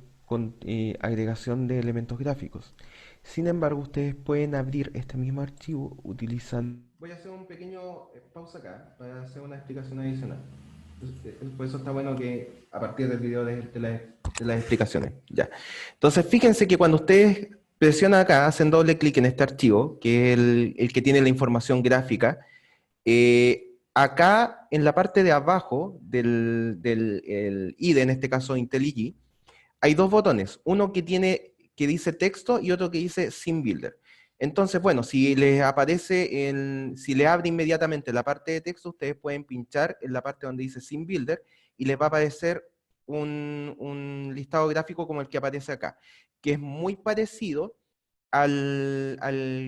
agregación de elementos gráficos. Sin embargo, ustedes pueden abrir este mismo archivo utilizando... Voy a hacer un pequeño pausa acá para hacer una explicación adicional. Por eso está bueno que a partir del video de las explicaciones. Ya. Entonces, fíjense que cuando ustedes presionan acá, hacen doble clic en este archivo, que es el que tiene la información gráfica, acá en la parte de abajo del IDE, en este caso IntelliJ, hay dos botones, uno que dice texto y otro que dice Scene Builder. Entonces, bueno, si les aparece, si les abre inmediatamente la parte de texto, ustedes pueden pinchar en la parte donde dice Scene Builder y les va a aparecer un listado gráfico como el que aparece acá, que es muy parecido al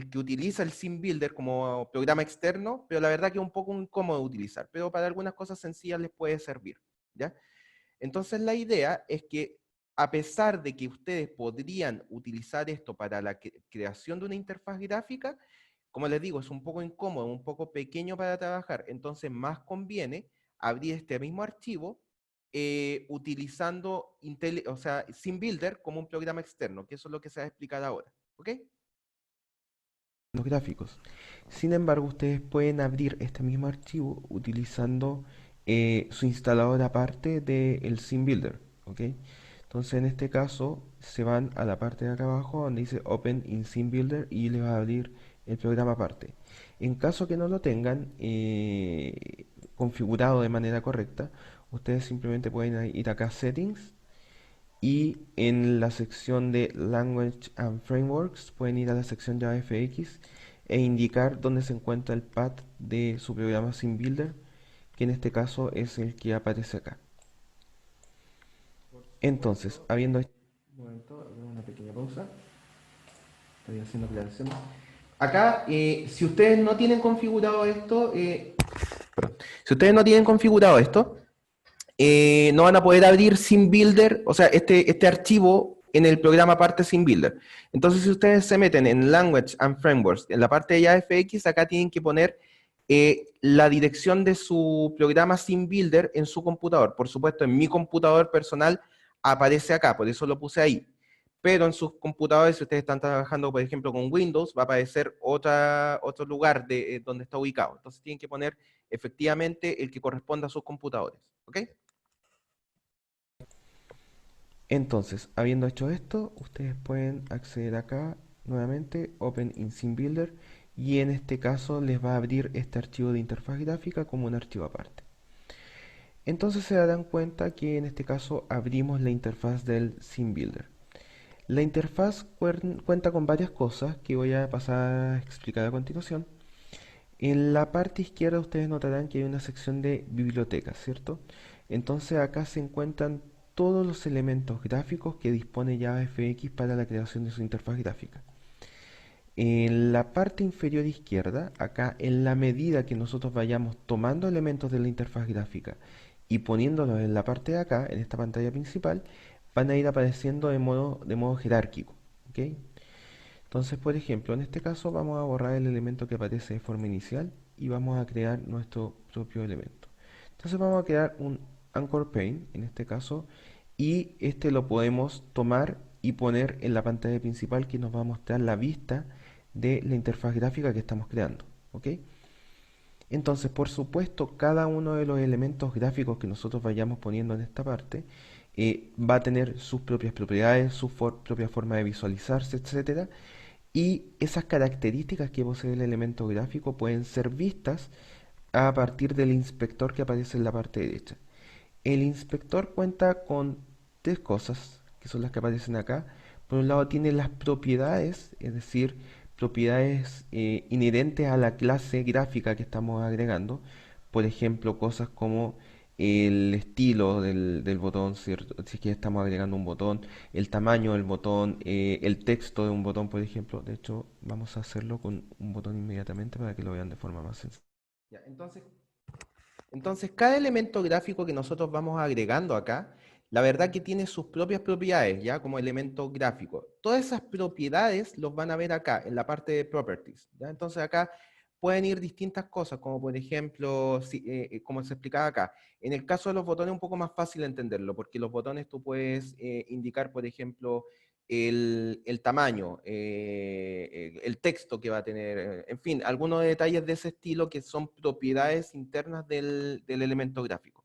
que utiliza el Scene Builder como programa externo, pero la verdad que es un poco incómodo de utilizar, pero para algunas cosas sencillas les puede servir, ¿ya? Entonces la idea es que a pesar de que ustedes podrían utilizar esto para la creación de una interfaz gráfica, como les digo, es un poco incómodo, un poco pequeño para trabajar, entonces más conviene abrir este mismo archivo utilizando Scene Builder como un programa externo, que eso es lo que se va a explicar ahora, ¿ok? Los gráficos. Sin embargo, ustedes pueden abrir este mismo archivo utilizando su instalador aparte del Scene Builder, ¿ok? Entonces, en este caso, se van a la parte de acá abajo donde dice Open in Scene Builder y les va a abrir el programa aparte. En caso que no lo tengan configurado de manera correcta, ustedes simplemente pueden ir acá a Settings y en la sección de Language and Frameworks pueden ir a la sección JavaFX e indicar dónde se encuentra el path de su programa Scene Builder, que en este caso es el que aparece acá. Entonces, habiendo hecho... Un momento, una pequeña pausa. Estoy haciendo aclaraciones. Acá, si ustedes no tienen configurado esto, si ustedes no tienen configurado esto, no van a poder abrir Scene Builder, o sea, este archivo en el programa aparte Scene Builder. Entonces, si ustedes se meten en Language and Frameworks, en la parte de JavaFX, acá tienen que poner la dirección de su programa Scene Builder en su computador. Por supuesto, en mi computador personal aparece acá, por eso lo puse ahí. Pero en sus computadores, si ustedes están trabajando, por ejemplo, con Windows, va a aparecer otro lugar donde está ubicado. Entonces, tienen que poner efectivamente el que corresponda a sus computadores. ¿Ok? Entonces, habiendo hecho esto, ustedes pueden acceder acá nuevamente, Open in Scene Builder, y en este caso les va a abrir este archivo de interfaz gráfica como un archivo aparte. Entonces se darán cuenta que en este caso abrimos la interfaz del Scene Builder. La interfaz cuenta con varias cosas que voy a pasar a explicar a continuación. En la parte izquierda ustedes notarán que hay una sección de bibliotecas, ¿cierto? Entonces acá se encuentran todos los elementos gráficos que dispone JavaFX para la creación de su interfaz gráfica. En la parte inferior izquierda, acá en la medida que nosotros vayamos tomando elementos de la interfaz gráfica y poniéndolos en la parte de acá, en esta pantalla principal, van a ir apareciendo de modo jerárquico, ¿ok? Entonces, por ejemplo, en este caso vamos a borrar el elemento que aparece de forma inicial y vamos a crear nuestro propio elemento. Entonces vamos a crear un Anchor Pane, en este caso, y este lo podemos tomar y poner en la pantalla principal que nos va a mostrar la vista de la interfaz gráfica que estamos creando, ¿ok? Entonces, por supuesto, cada uno de los elementos gráficos que nosotros vayamos poniendo en esta parte va a tener sus propias propiedades, su propia forma de visualizarse, etcétera. Y esas características que posee el elemento gráfico pueden ser vistas a partir del inspector que aparece en la parte derecha. El inspector cuenta con tres cosas, que son las que aparecen acá. Por un lado tiene las propiedades, es decir, propiedades inherentes a la clase gráfica que estamos agregando. Por ejemplo, cosas como el estilo del botón, ¿cierto? Si es que estamos agregando un botón, el tamaño del botón, el texto de un botón, por ejemplo. De hecho, vamos a hacerlo con un botón inmediatamente para que lo vean de forma más sencilla. Ya, entonces, cada elemento gráfico que nosotros vamos agregando acá, la verdad que tiene sus propias propiedades, ¿ya? Como elemento gráfico. Todas esas propiedades los van a ver acá, en la parte de Properties, ¿ya? Entonces acá pueden ir distintas cosas, como por ejemplo, como se explicaba acá. En el caso de los botones es un poco más fácil entenderlo, porque los botones tú puedes indicar, por ejemplo, el tamaño, el texto que va a tener, en fin, algunos detalles de ese estilo que son propiedades internas del elemento gráfico.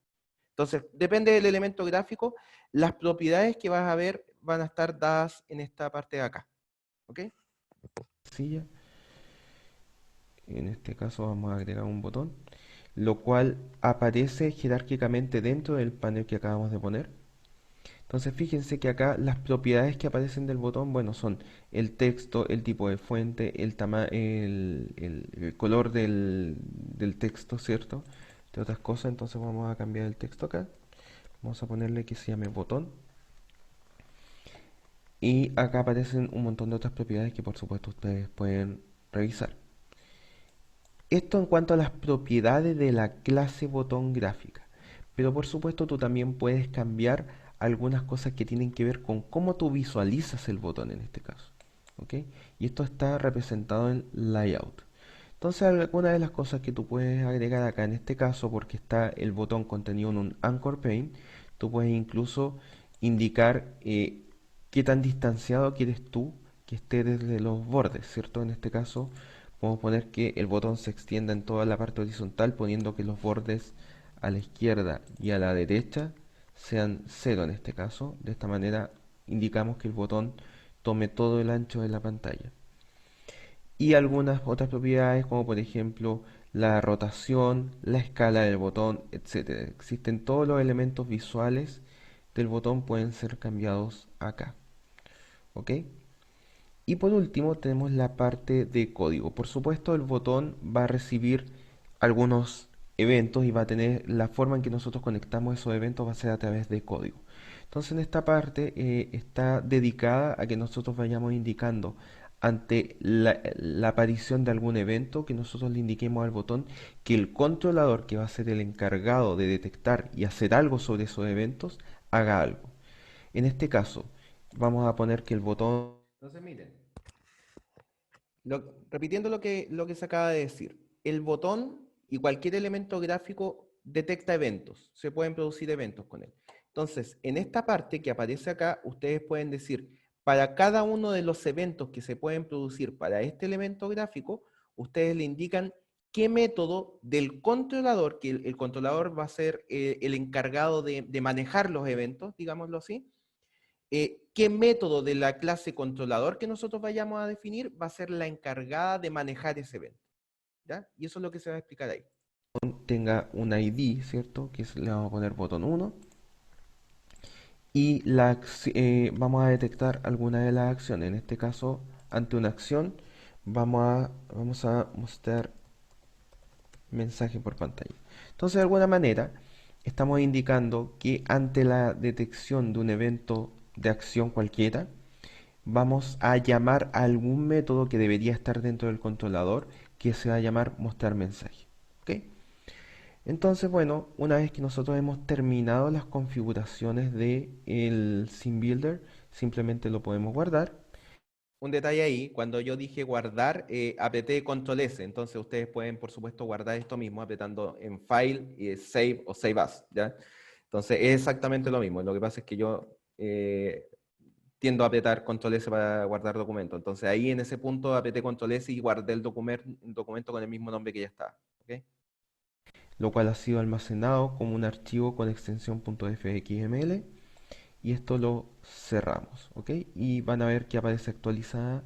Entonces, depende del elemento gráfico, las propiedades que vas a ver van a estar dadas en esta parte de acá. ¿Ok? Silla. En este caso vamos a agregar un botón, lo cual aparece jerárquicamente dentro del panel que acabamos de poner. Entonces fíjense que acá las propiedades que aparecen del botón, bueno, son el texto, el tipo de fuente, el color del texto, ¿cierto? De otras cosas, entonces vamos a cambiar el texto acá. Vamos a ponerle que se llame botón. Y acá aparecen un montón de otras propiedades que por supuesto ustedes pueden revisar. Esto en cuanto a las propiedades de la clase botón gráfica. Pero por supuesto tú también puedes cambiar algunas cosas que tienen que ver con cómo tú visualizas el botón en este caso. ¿Ok? Y esto está representado en Layout. Entonces algunas de las cosas que tú puedes agregar acá en este caso, porque está el botón contenido en un Anchor Pane, tú puedes incluso indicar qué tan distanciado quieres tú que esté desde los bordes, ¿cierto? En este caso podemos poner que el botón se extienda en toda la parte horizontal, poniendo que los bordes a la izquierda y a la derecha sean 0 en este caso. De esta manera indicamos que el botón tome todo el ancho de la pantalla. Y algunas otras propiedades como por ejemplo la rotación, la escala del botón, etcétera. Existen todos los elementos visuales del botón pueden ser cambiados acá. ¿Ok? Y por último tenemos la parte de código. Por supuesto el botón va a recibir algunos eventos y va a tener la forma en que nosotros conectamos esos eventos va a ser a través de código. Entonces en esta parte está dedicada a que nosotros vayamos indicando ante la aparición de algún evento que nosotros le indiquemos al botón que el controlador que va a ser el encargado de detectar y hacer algo sobre esos eventos haga algo. En este caso vamos a poner que el botón... Entonces miren, repitiendo lo que se acaba de decir, el botón y cualquier elemento gráfico detecta eventos, se pueden producir eventos con él. Entonces, en esta parte que aparece acá, ustedes pueden decir, para cada uno de los eventos que se pueden producir para este elemento gráfico, ustedes le indican qué método del controlador, que el controlador va a ser el encargado de manejar los eventos, digámoslo así, qué método de la clase controlador que nosotros vayamos a definir va a ser la encargada de manejar ese evento. ¿Ya? Y eso es lo que se va a explicar ahí. Tenga un ID, ¿cierto? Que le vamos a poner botón 1. Y vamos a detectar alguna de las acciones. En este caso, ante una acción, vamos a mostrar mensaje por pantalla. Entonces, de alguna manera, estamos indicando que ante la detección de un evento de acción cualquiera, vamos a llamar a algún método que debería estar dentro del controlador, que se va a llamar mostrar mensaje. ¿Ok? Entonces, bueno, una vez que nosotros hemos terminado las configuraciones del Scene Builder, simplemente lo podemos guardar. Un detalle ahí, cuando yo dije guardar, apreté Control S, entonces ustedes pueden, por supuesto, guardar esto mismo apretando en File, Save o Save As, ¿ya? Entonces es exactamente lo mismo, lo que pasa es que yo tiendo a apretar Control S para guardar documento. Entonces ahí en ese punto apreté Control S y guardé el documento con el mismo nombre que ya estaba. ¿Ok? Lo cual ha sido almacenado como un archivo con extensión .fxml. Y esto lo cerramos. ¿Ok? Y van a ver que aparece actualizada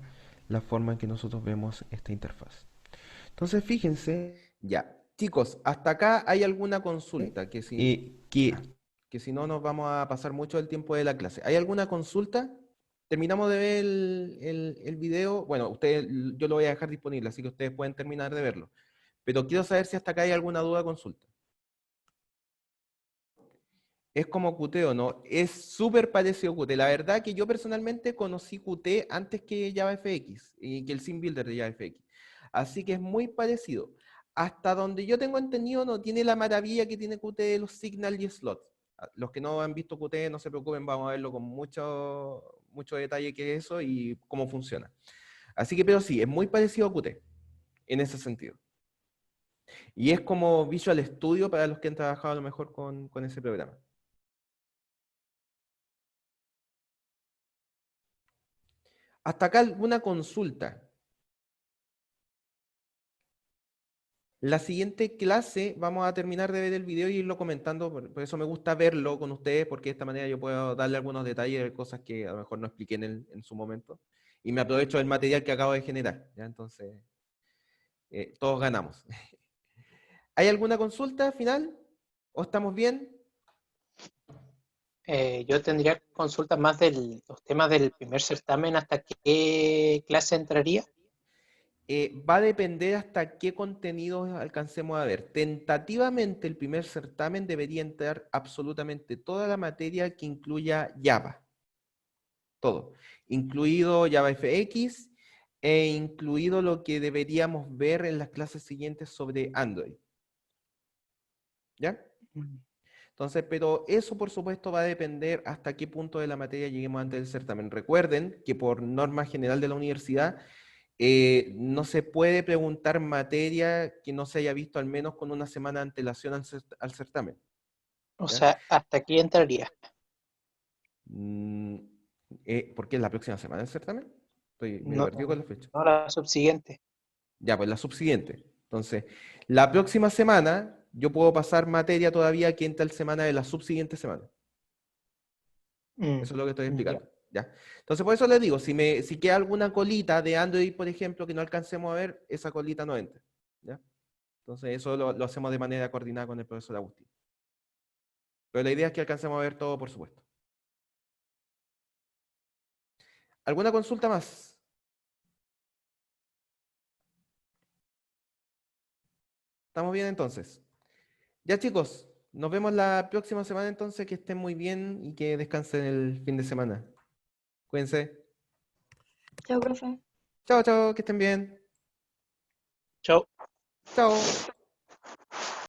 la forma en que nosotros vemos esta interfaz. Entonces fíjense, ya. Chicos, hasta acá hay alguna consulta que si no nos vamos a pasar mucho del tiempo de la clase. ¿Hay alguna consulta? Terminamos de ver el video. Bueno, yo lo voy a dejar disponible, así que ustedes pueden terminar de verlo. Pero quiero saber si hasta acá hay alguna duda o consulta. Es como Qt o no. Es súper parecido a Qt. La verdad que yo personalmente conocí Qt antes que JavaFX y que el Sim Builder de JavaFX. Así que es muy parecido. Hasta donde yo tengo entendido no tiene la maravilla que tiene Qt de los signal y slots. Los que no han visto Qt no se preocupen, vamos a verlo con mucho detalle qué es eso y cómo funciona. Así que, pero sí, es muy parecido a Qt en ese sentido. Y es como Visual Studio para los que han trabajado a lo mejor con ese programa. Hasta acá alguna consulta. La siguiente clase vamos a terminar de ver el video y irlo comentando, por eso me gusta verlo con ustedes, porque de esta manera yo puedo darle algunos detalles de cosas que a lo mejor no expliqué en su momento. Y me aprovecho del material que acabo de generar. ¿Ya? Entonces, todos ganamos. ¿Hay alguna consulta final? ¿O estamos bien? Yo tendría consultas más de los temas del primer certamen, ¿hasta qué clase entraría? Va a depender hasta qué contenidos alcancemos a ver. Tentativamente, el primer certamen debería entrar absolutamente toda la materia que incluya Java. Todo. Incluido JavaFX e incluido lo que deberíamos ver en las clases siguientes sobre Android. ¿Ya? Entonces, pero eso por supuesto va a depender hasta qué punto de la materia lleguemos antes del certamen. Recuerden que por norma general de la universidad, no se puede preguntar materia que no se haya visto al menos con una semana de antelación al certamen. O ¿Ya? sea, ¿hasta aquí entraría? ¿Por qué es la próxima semana el certamen? Estoy medio No, perdido con la fecha. no la subsiguiente. Ya, pues la subsiguiente. Entonces, la próxima semana yo puedo pasar materia todavía que entra la semana de la subsiguiente semana. Eso es lo que estoy Ya. explicando. ¿Ya? Entonces, por eso les digo, si queda alguna colita de Android, por ejemplo, que no alcancemos a ver, esa colita no entra. ¿Ya? Entonces, eso lo hacemos de manera coordinada con el profesor Agustín. Pero la idea es que alcancemos a ver todo, por supuesto. ¿Alguna consulta más? ¿Estamos bien entonces? Ya chicos, nos vemos la próxima semana entonces, que estén muy bien y que descansen el fin de semana. Cuídense. Chao, profe. Chao, chao, que estén bien. Chau. Chao.